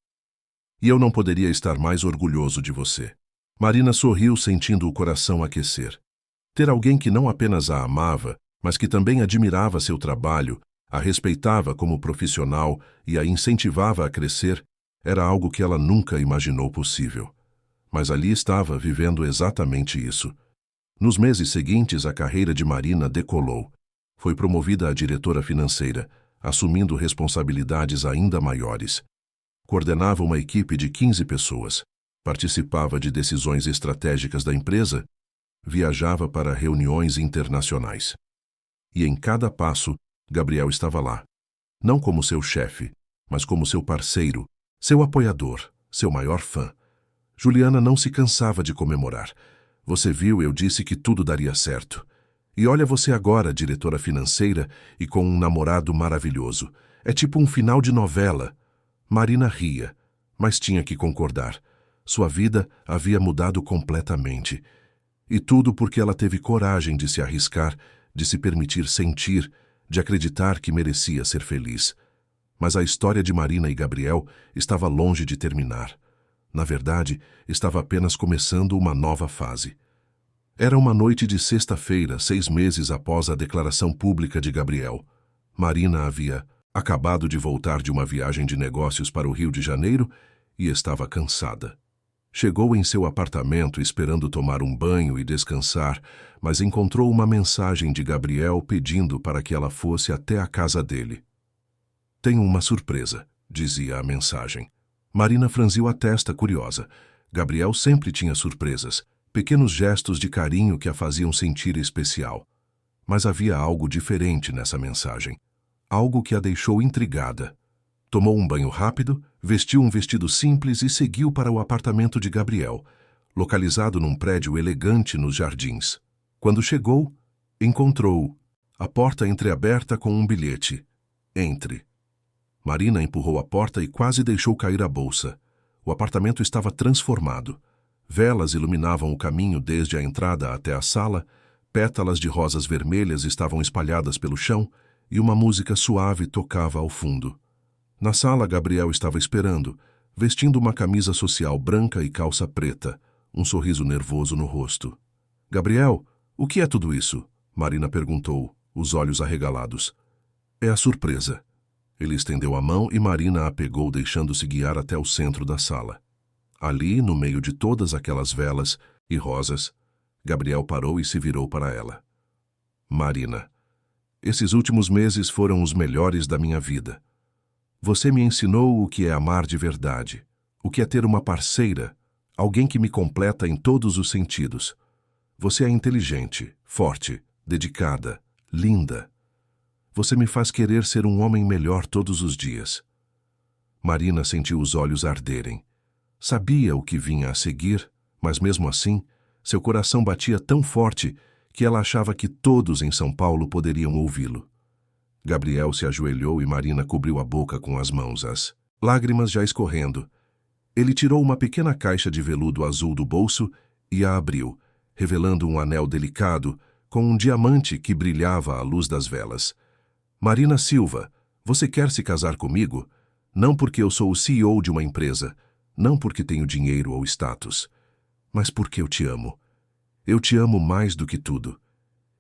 E eu não poderia estar mais orgulhoso de você." Marina sorriu, sentindo o coração aquecer. Ter alguém que não apenas a amava, mas que também admirava seu trabalho, a respeitava como profissional e a incentivava a crescer, era algo que ela nunca imaginou possível. Mas ali estava, vivendo exatamente isso. Nos meses seguintes, a carreira de Marina decolou. Foi promovida a diretora financeira, assumindo responsabilidades ainda maiores. Coordenava uma equipe de 15 pessoas, participava de decisões estratégicas da empresa, viajava para reuniões internacionais. E em cada passo, Gabriel estava lá. Não como seu chefe, mas como seu parceiro, seu apoiador, seu maior fã. Juliana não se cansava de comemorar. "Você viu, eu disse que tudo daria certo. E olha você agora, diretora financeira, e com um namorado maravilhoso. É tipo um final de novela." Marina ria, mas tinha que concordar. Sua vida havia mudado completamente. E tudo porque ela teve coragem de se arriscar, de se permitir sentir, de acreditar que merecia ser feliz. Mas a história de Marina e Gabriel estava longe de terminar. Na verdade, estava apenas começando uma nova fase. Era uma noite de sexta-feira, 6 meses após a declaração pública de Gabriel. Marina havia acabado de voltar de uma viagem de negócios para o Rio de Janeiro e estava cansada. Chegou em seu apartamento esperando tomar um banho e descansar, mas encontrou uma mensagem de Gabriel pedindo para que ela fosse até a casa dele. "Tenho uma surpresa", dizia a mensagem. Marina franziu a testa, curiosa. Gabriel sempre tinha surpresas, pequenos gestos de carinho que a faziam sentir especial. Mas havia algo diferente nessa mensagem. Algo que a deixou intrigada. Tomou um banho rápido, vestiu um vestido simples e seguiu para o apartamento de Gabriel, localizado num prédio elegante nos jardins. Quando chegou, encontrou a porta entreaberta com um bilhete. "Entre." Marina empurrou a porta e quase deixou cair a bolsa. O apartamento estava transformado. Velas iluminavam o caminho desde a entrada até a sala, pétalas de rosas vermelhas estavam espalhadas pelo chão e uma música suave tocava ao fundo. Na sala, Gabriel estava esperando, vestindo uma camisa social branca e calça preta, um sorriso nervoso no rosto. "Gabriel, o que é tudo isso?" Marina perguntou, os olhos arregalados. É a surpresa. Ele estendeu a mão e Marina a pegou, deixando-se guiar até o centro da sala. Ali, no meio de todas aquelas velas e rosas, Gabriel parou e se virou para ela. Marina, esses últimos meses foram os melhores da minha vida. Você me ensinou o que é amar de verdade, o que é ter uma parceira, alguém que me completa em todos os sentidos. Você é inteligente, forte, dedicada, linda. Você me faz querer ser um homem melhor todos os dias. Marina sentiu os olhos arderem. Sabia o que vinha a seguir, mas mesmo assim, seu coração batia tão forte que ela achava que todos em São Paulo poderiam ouvi-lo. Gabriel se ajoelhou e Marina cobriu a boca com as mãos, as lágrimas já escorrendo. Ele tirou uma pequena caixa de veludo azul do bolso e a abriu, revelando um anel delicado com um diamante que brilhava à luz das velas. Marina Silva, você quer se casar comigo? Não porque eu sou o CEO de uma empresa, não porque tenho dinheiro ou status, mas porque eu te amo. Eu te amo mais do que tudo.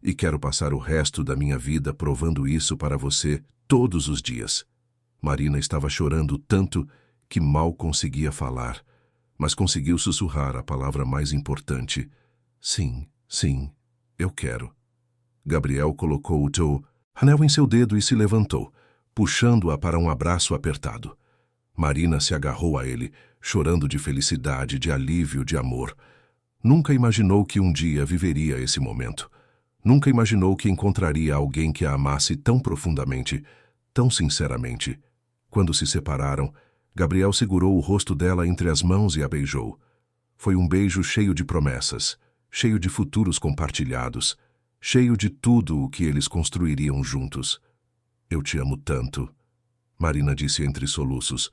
E quero passar o resto da minha vida provando isso para você todos os dias. Marina estava chorando tanto que mal conseguia falar, mas conseguiu sussurrar a palavra mais importante. Sim, sim, eu quero. Gabriel colocou o teu anel em seu dedo e se levantou, puxando-a para um abraço apertado. Marina se agarrou a ele, chorando de felicidade, de alívio, de amor. Nunca imaginou que um dia viveria esse momento. Nunca imaginou que encontraria alguém que a amasse tão profundamente, tão sinceramente. Quando se separaram, Gabriel segurou o rosto dela entre as mãos e a beijou. Foi um beijo cheio de promessas, cheio de futuros compartilhados, cheio de tudo o que eles construiriam juntos. Eu te amo tanto, Marina disse entre soluços,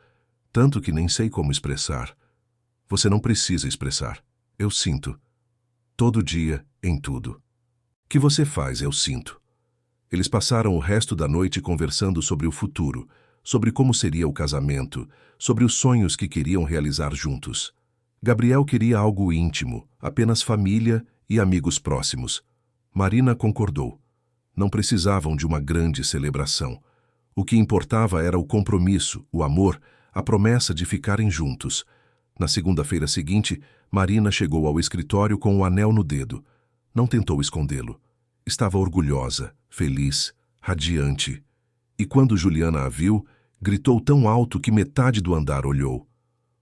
tanto que nem sei como expressar. Você não precisa expressar. Eu sinto. Todo dia, em tudo. O que você faz, eu sinto. Eles passaram o resto da noite conversando sobre o futuro, sobre como seria o casamento, sobre os sonhos que queriam realizar juntos. Gabriel queria algo íntimo, apenas família e amigos próximos. Marina concordou. Não precisavam de uma grande celebração. O que importava era o compromisso, o amor, a promessa de ficarem juntos. Na segunda-feira seguinte, Marina chegou ao escritório com o anel no dedo. Não tentou escondê-lo. Estava orgulhosa, feliz, radiante. E quando Juliana a viu, gritou tão alto que metade do andar olhou.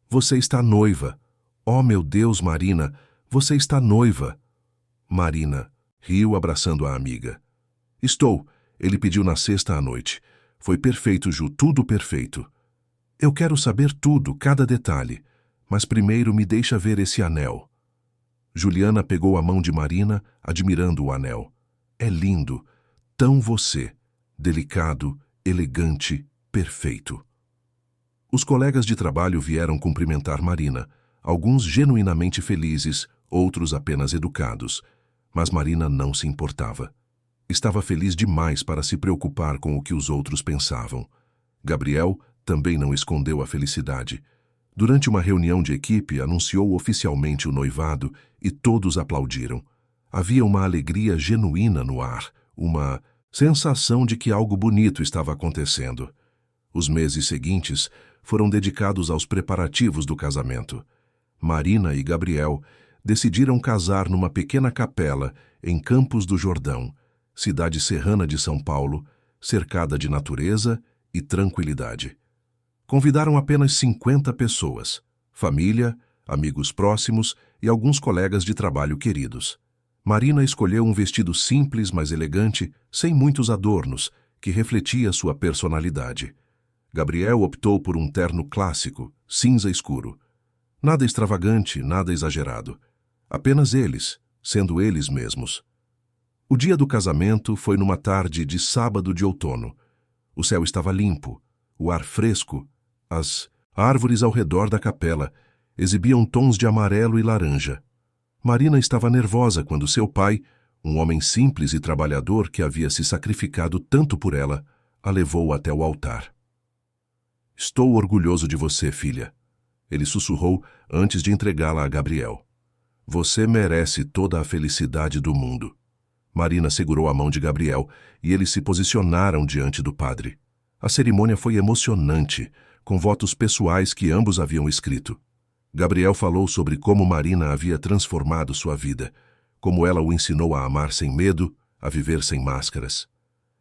Você está noiva. Oh, meu Deus, Marina, você está noiva. Marina riu abraçando a amiga. Estou, ele pediu na sexta à noite. Foi perfeito, Ju, tudo perfeito. Eu quero saber tudo, cada detalhe, mas primeiro me deixa ver esse anel. Juliana pegou a mão de Marina, admirando o anel. É lindo, tão você, delicado, elegante, perfeito. Os colegas de trabalho vieram cumprimentar Marina, alguns genuinamente felizes, outros apenas educados, mas Marina não se importava. Estava feliz demais para se preocupar com o que os outros pensavam. Gabriel também não escondeu a felicidade. Durante uma reunião de equipe, anunciou oficialmente o noivado e todos aplaudiram. Havia uma alegria genuína no ar, uma sensação de que algo bonito estava acontecendo. Os meses seguintes foram dedicados aos preparativos do casamento. Marina e Gabriel decidiram casar numa pequena capela em Campos do Jordão, cidade serrana de São Paulo, cercada de natureza e tranquilidade. Convidaram apenas 50 pessoas, família, amigos próximos e alguns colegas de trabalho queridos. Marina escolheu um vestido simples, mas elegante, sem muitos adornos, que refletia sua personalidade. Gabriel optou por um terno clássico, cinza escuro. Nada extravagante, nada exagerado. Apenas eles, sendo eles mesmos. O dia do casamento foi numa tarde de sábado de outono. O céu estava limpo, o ar fresco, as árvores ao redor da capela exibiam tons de amarelo e laranja. Marina estava nervosa quando seu pai, um homem simples e trabalhador que havia se sacrificado tanto por ela, a levou até o altar. Estou orgulhoso de você, filha. Ele sussurrou antes de entregá-la a Gabriel. Você merece toda a felicidade do mundo. Marina segurou a mão de Gabriel e eles se posicionaram diante do padre. A cerimônia foi emocionante, com votos pessoais que ambos haviam escrito. Gabriel falou sobre como Marina havia transformado sua vida, como ela o ensinou a amar sem medo, a viver sem máscaras.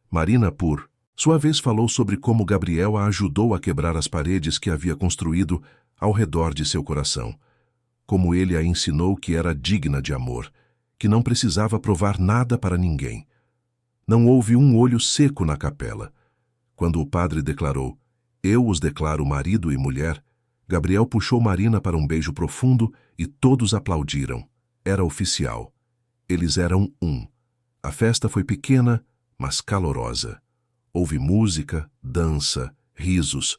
Marina, por sua vez, falou sobre como Gabriel a ajudou a quebrar as paredes que havia construído ao redor de seu coração, como ele a ensinou que era digna de amor, que não precisava provar nada para ninguém. Não houve um olho seco na capela. Quando o padre declarou, "Eu os declaro marido e mulher", Gabriel puxou Marina para um beijo profundo e todos aplaudiram. Era oficial. Eles eram um. A festa foi pequena, mas calorosa. Houve música, dança, risos.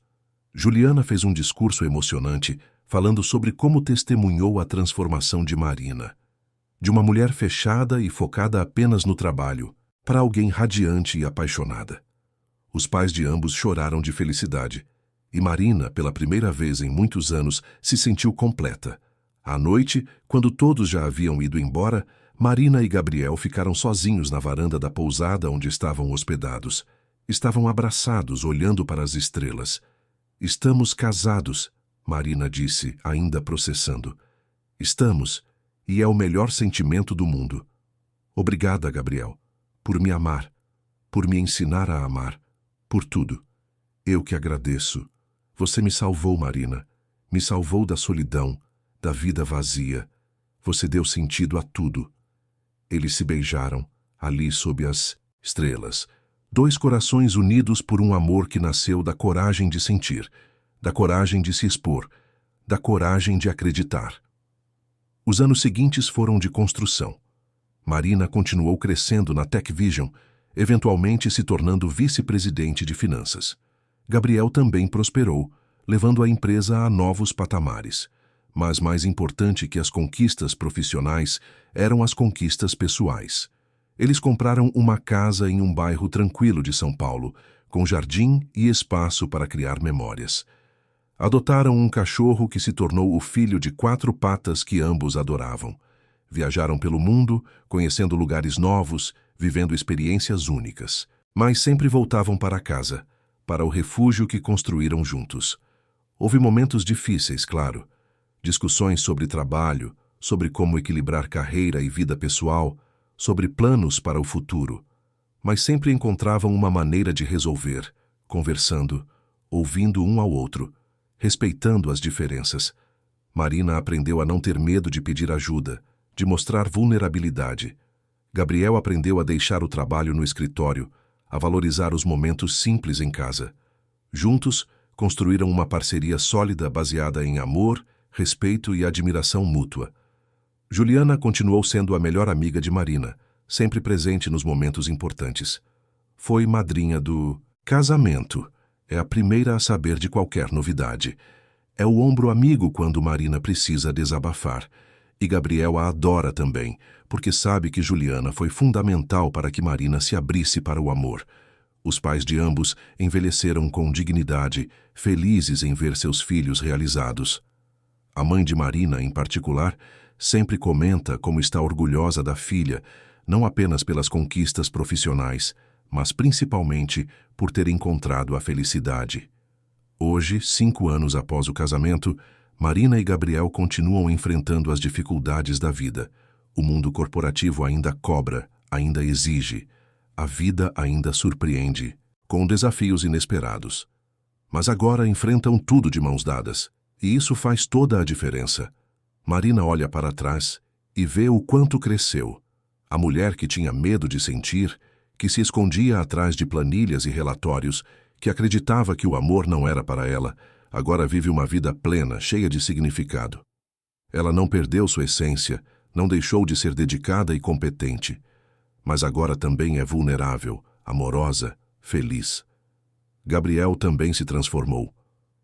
Juliana fez um discurso emocionante, falando sobre como testemunhou a transformação de Marina. De uma mulher fechada e focada apenas no trabalho, para alguém radiante e apaixonada. Os pais de ambos choraram de felicidade, e Marina, pela primeira vez em muitos anos, se sentiu completa. À noite, quando todos já haviam ido embora, Marina e Gabriel ficaram sozinhos na varanda da pousada onde estavam hospedados. Estavam abraçados, olhando para as estrelas. "Estamos casados", Marina disse, ainda processando. "Estamos, e é o melhor sentimento do mundo. Obrigada, Gabriel, por me amar, por me ensinar a amar, por tudo. Eu que agradeço. Você me salvou, Marina. Me salvou da solidão, da vida vazia. Você deu sentido a tudo." Eles se beijaram, ali sob as estrelas. Dois corações unidos por um amor que nasceu da coragem de sentir, da coragem de se expor, da coragem de acreditar. Os anos seguintes foram de construção. Marina continuou crescendo na Tech Vision, eventualmente se tornando vice-presidente de finanças. Gabriel também prosperou, levando a empresa a novos patamares. Mas mais importante que as conquistas profissionais eram as conquistas pessoais. Eles compraram uma casa em um bairro tranquilo de São Paulo, com jardim e espaço para criar memórias. Adotaram um cachorro que se tornou o filho de 4 patas que ambos adoravam. Viajaram pelo mundo, conhecendo lugares novos, vivendo experiências únicas. Mas sempre voltavam para casa, para o refúgio que construíram juntos. Houve momentos difíceis, claro. Discussões sobre trabalho, sobre como equilibrar carreira e vida pessoal, sobre planos para o futuro. Mas sempre encontravam uma maneira de resolver, conversando, ouvindo um ao outro, respeitando as diferenças. Marina aprendeu a não ter medo de pedir ajuda, de mostrar vulnerabilidade. Gabriel aprendeu a deixar o trabalho no escritório, a valorizar os momentos simples em casa. Juntos, construíram uma parceria sólida baseada em amor, respeito e admiração mútua. Juliana continuou sendo a melhor amiga de Marina, sempre presente nos momentos importantes. Foi madrinha do casamento. É a primeira a saber de qualquer novidade. É o ombro amigo quando Marina precisa desabafar. E Gabriel a adora também, porque sabe que Juliana foi fundamental para que Marina se abrisse para o amor. Os pais de ambos envelheceram com dignidade, felizes em ver seus filhos realizados. A mãe de Marina, em particular, sempre comenta como está orgulhosa da filha, não apenas pelas conquistas profissionais, mas principalmente por ter encontrado a felicidade. Hoje, 5 anos após o casamento, Marina e Gabriel continuam enfrentando as dificuldades da vida. O mundo corporativo ainda cobra, ainda exige. A vida ainda surpreende, com desafios inesperados. Mas agora enfrentam tudo de mãos dadas, e isso faz toda a diferença. Marina olha para trás e vê o quanto cresceu. A mulher que tinha medo de sentir, que se escondia atrás de planilhas e relatórios, que acreditava que o amor não era para ela, agora vive uma vida plena, cheia de significado. Ela não perdeu sua essência, não deixou de ser dedicada e competente, mas agora também é vulnerável, amorosa, feliz. Gabriel também se transformou.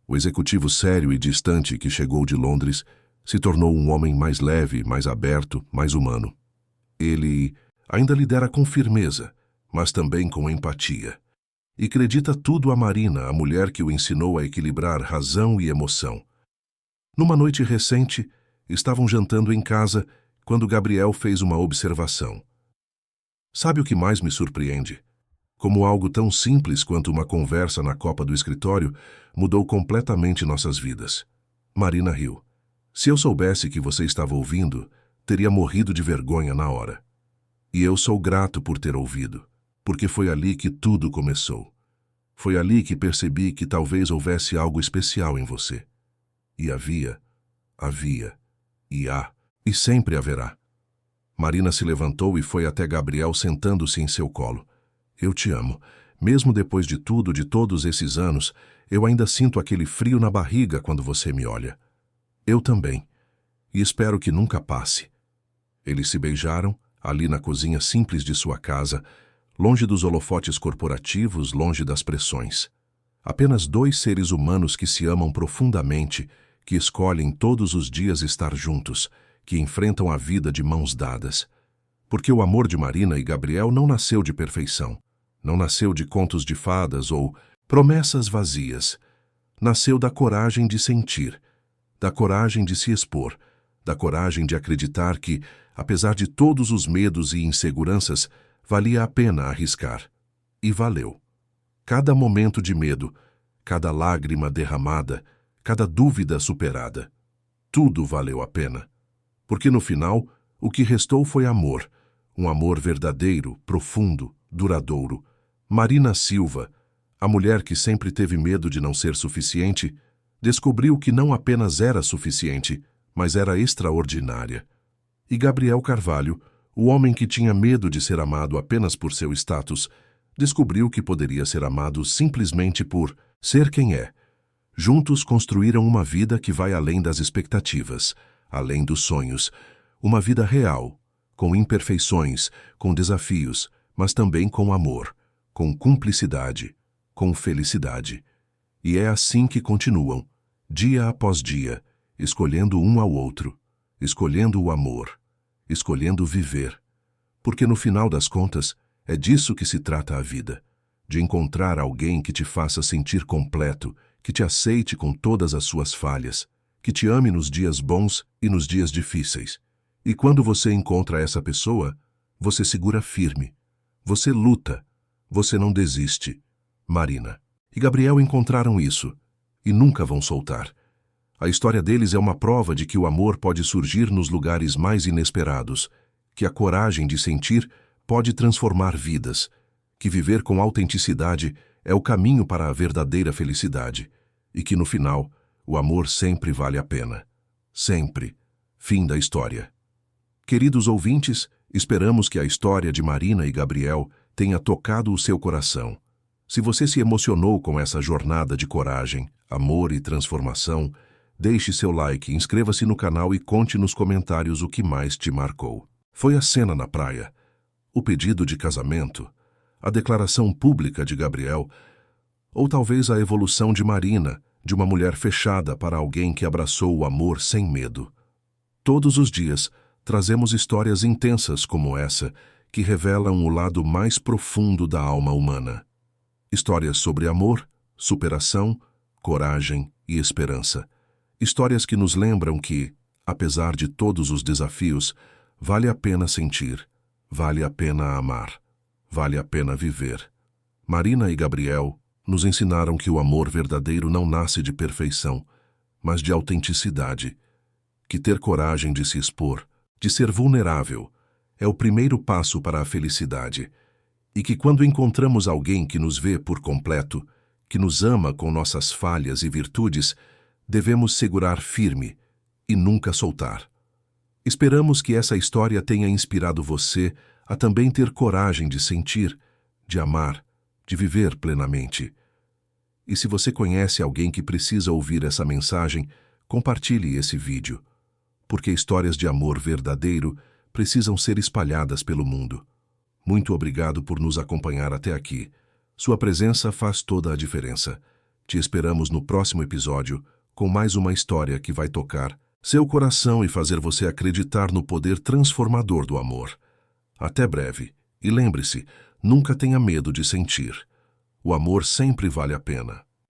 O executivo sério e distante que chegou de Londres se tornou um homem mais leve, mais aberto, mais humano. Ele ainda lidera com firmeza, mas também com empatia. E acredita tudo a Marina, a mulher que o ensinou a equilibrar razão e emoção. Numa noite recente, estavam jantando em casa quando Gabriel fez uma observação. Sabe o que mais me surpreende? Como algo tão simples quanto uma conversa na copa do escritório mudou completamente nossas vidas. Marina riu. Se eu soubesse que você estava ouvindo, teria morrido de vergonha na hora. E eu sou grato por ter ouvido, porque foi ali que tudo começou. Foi ali que percebi que talvez houvesse algo especial em você. E havia, e há, e sempre haverá. Marina se levantou e foi até Gabriel sentando-se em seu colo. Eu te amo. Mesmo depois de tudo, de todos esses anos, eu ainda sinto aquele frio na barriga quando você me olha. Eu também. E espero que nunca passe. Eles se beijaram, ali na cozinha simples de sua casa, longe dos holofotes corporativos, longe das pressões. Apenas dois seres humanos que se amam profundamente, que escolhem todos os dias estar juntos, que enfrentam a vida de mãos dadas. Porque o amor de Marina e Gabriel não nasceu de perfeição. Não nasceu de contos de fadas ou promessas vazias. Nasceu da coragem de sentir, da coragem de se expor, da coragem de acreditar que, apesar de todos os medos e inseguranças, valia a pena arriscar. E valeu. Cada momento de medo, cada lágrima derramada, cada dúvida superada. Tudo valeu a pena. Porque no final, o que restou foi amor. Um amor verdadeiro, profundo, duradouro. Marina Silva, a mulher que sempre teve medo de não ser suficiente, descobriu que não apenas era suficiente, mas era extraordinária. E Gabriel Carvalho, o homem que tinha medo de ser amado apenas por seu status, descobriu que poderia ser amado simplesmente por ser quem é. Juntos construíram uma vida que vai além das expectativas, além dos sonhos. Uma vida real, com imperfeições, com desafios, mas também com amor, com cumplicidade, com felicidade. E é assim que continuam, dia após dia, escolhendo um ao outro, escolhendo o amor, escolhendo viver. Porque no final das contas, é disso que se trata a vida, de encontrar alguém que te faça sentir completo, que te aceite com todas as suas falhas, que te ame nos dias bons e nos dias difíceis. E quando você encontra essa pessoa, você segura firme, você luta, você não desiste. Marina e Gabriel encontraram isso, e nunca vão soltar. A história deles é uma prova de que o amor pode surgir nos lugares mais inesperados, que a coragem de sentir pode transformar vidas, que viver com autenticidade é o caminho para a verdadeira felicidade, e que no final, o amor sempre vale a pena. Sempre. Fim da história. Queridos ouvintes, esperamos que a história de Marina e Gabriel tenha tocado o seu coração. Se você se emocionou com essa jornada de coragem, amor e transformação, deixe seu like, inscreva-se no canal e conte nos comentários o que mais te marcou. Foi a cena na praia, o pedido de casamento, a declaração pública de Gabriel, ou talvez a evolução de Marina, de uma mulher fechada para alguém que abraçou o amor sem medo. Todos os dias, trazemos histórias intensas como essa, que revelam o lado mais profundo da alma humana. Histórias sobre amor, superação, coragem e esperança. Histórias que nos lembram que, apesar de todos os desafios, vale a pena sentir, vale a pena amar, vale a pena viver. Marina e Gabriel nos ensinaram que o amor verdadeiro não nasce de perfeição, mas de autenticidade, que ter coragem de se expor, de ser vulnerável, é o primeiro passo para a felicidade, e que quando encontramos alguém que nos vê por completo, que nos ama com nossas falhas e virtudes, devemos segurar firme e nunca soltar. Esperamos que essa história tenha inspirado você a também ter coragem de sentir, de amar, de viver plenamente. E se você conhece alguém que precisa ouvir essa mensagem, compartilhe esse vídeo, porque histórias de amor verdadeiro precisam ser espalhadas pelo mundo. Muito obrigado por nos acompanhar até aqui. Sua presença faz toda a diferença. Te esperamos no próximo episódio com mais uma história que vai tocar seu coração e fazer você acreditar no poder transformador do amor. Até breve. E lembre-se, nunca tenha medo de sentir. O amor sempre vale a pena.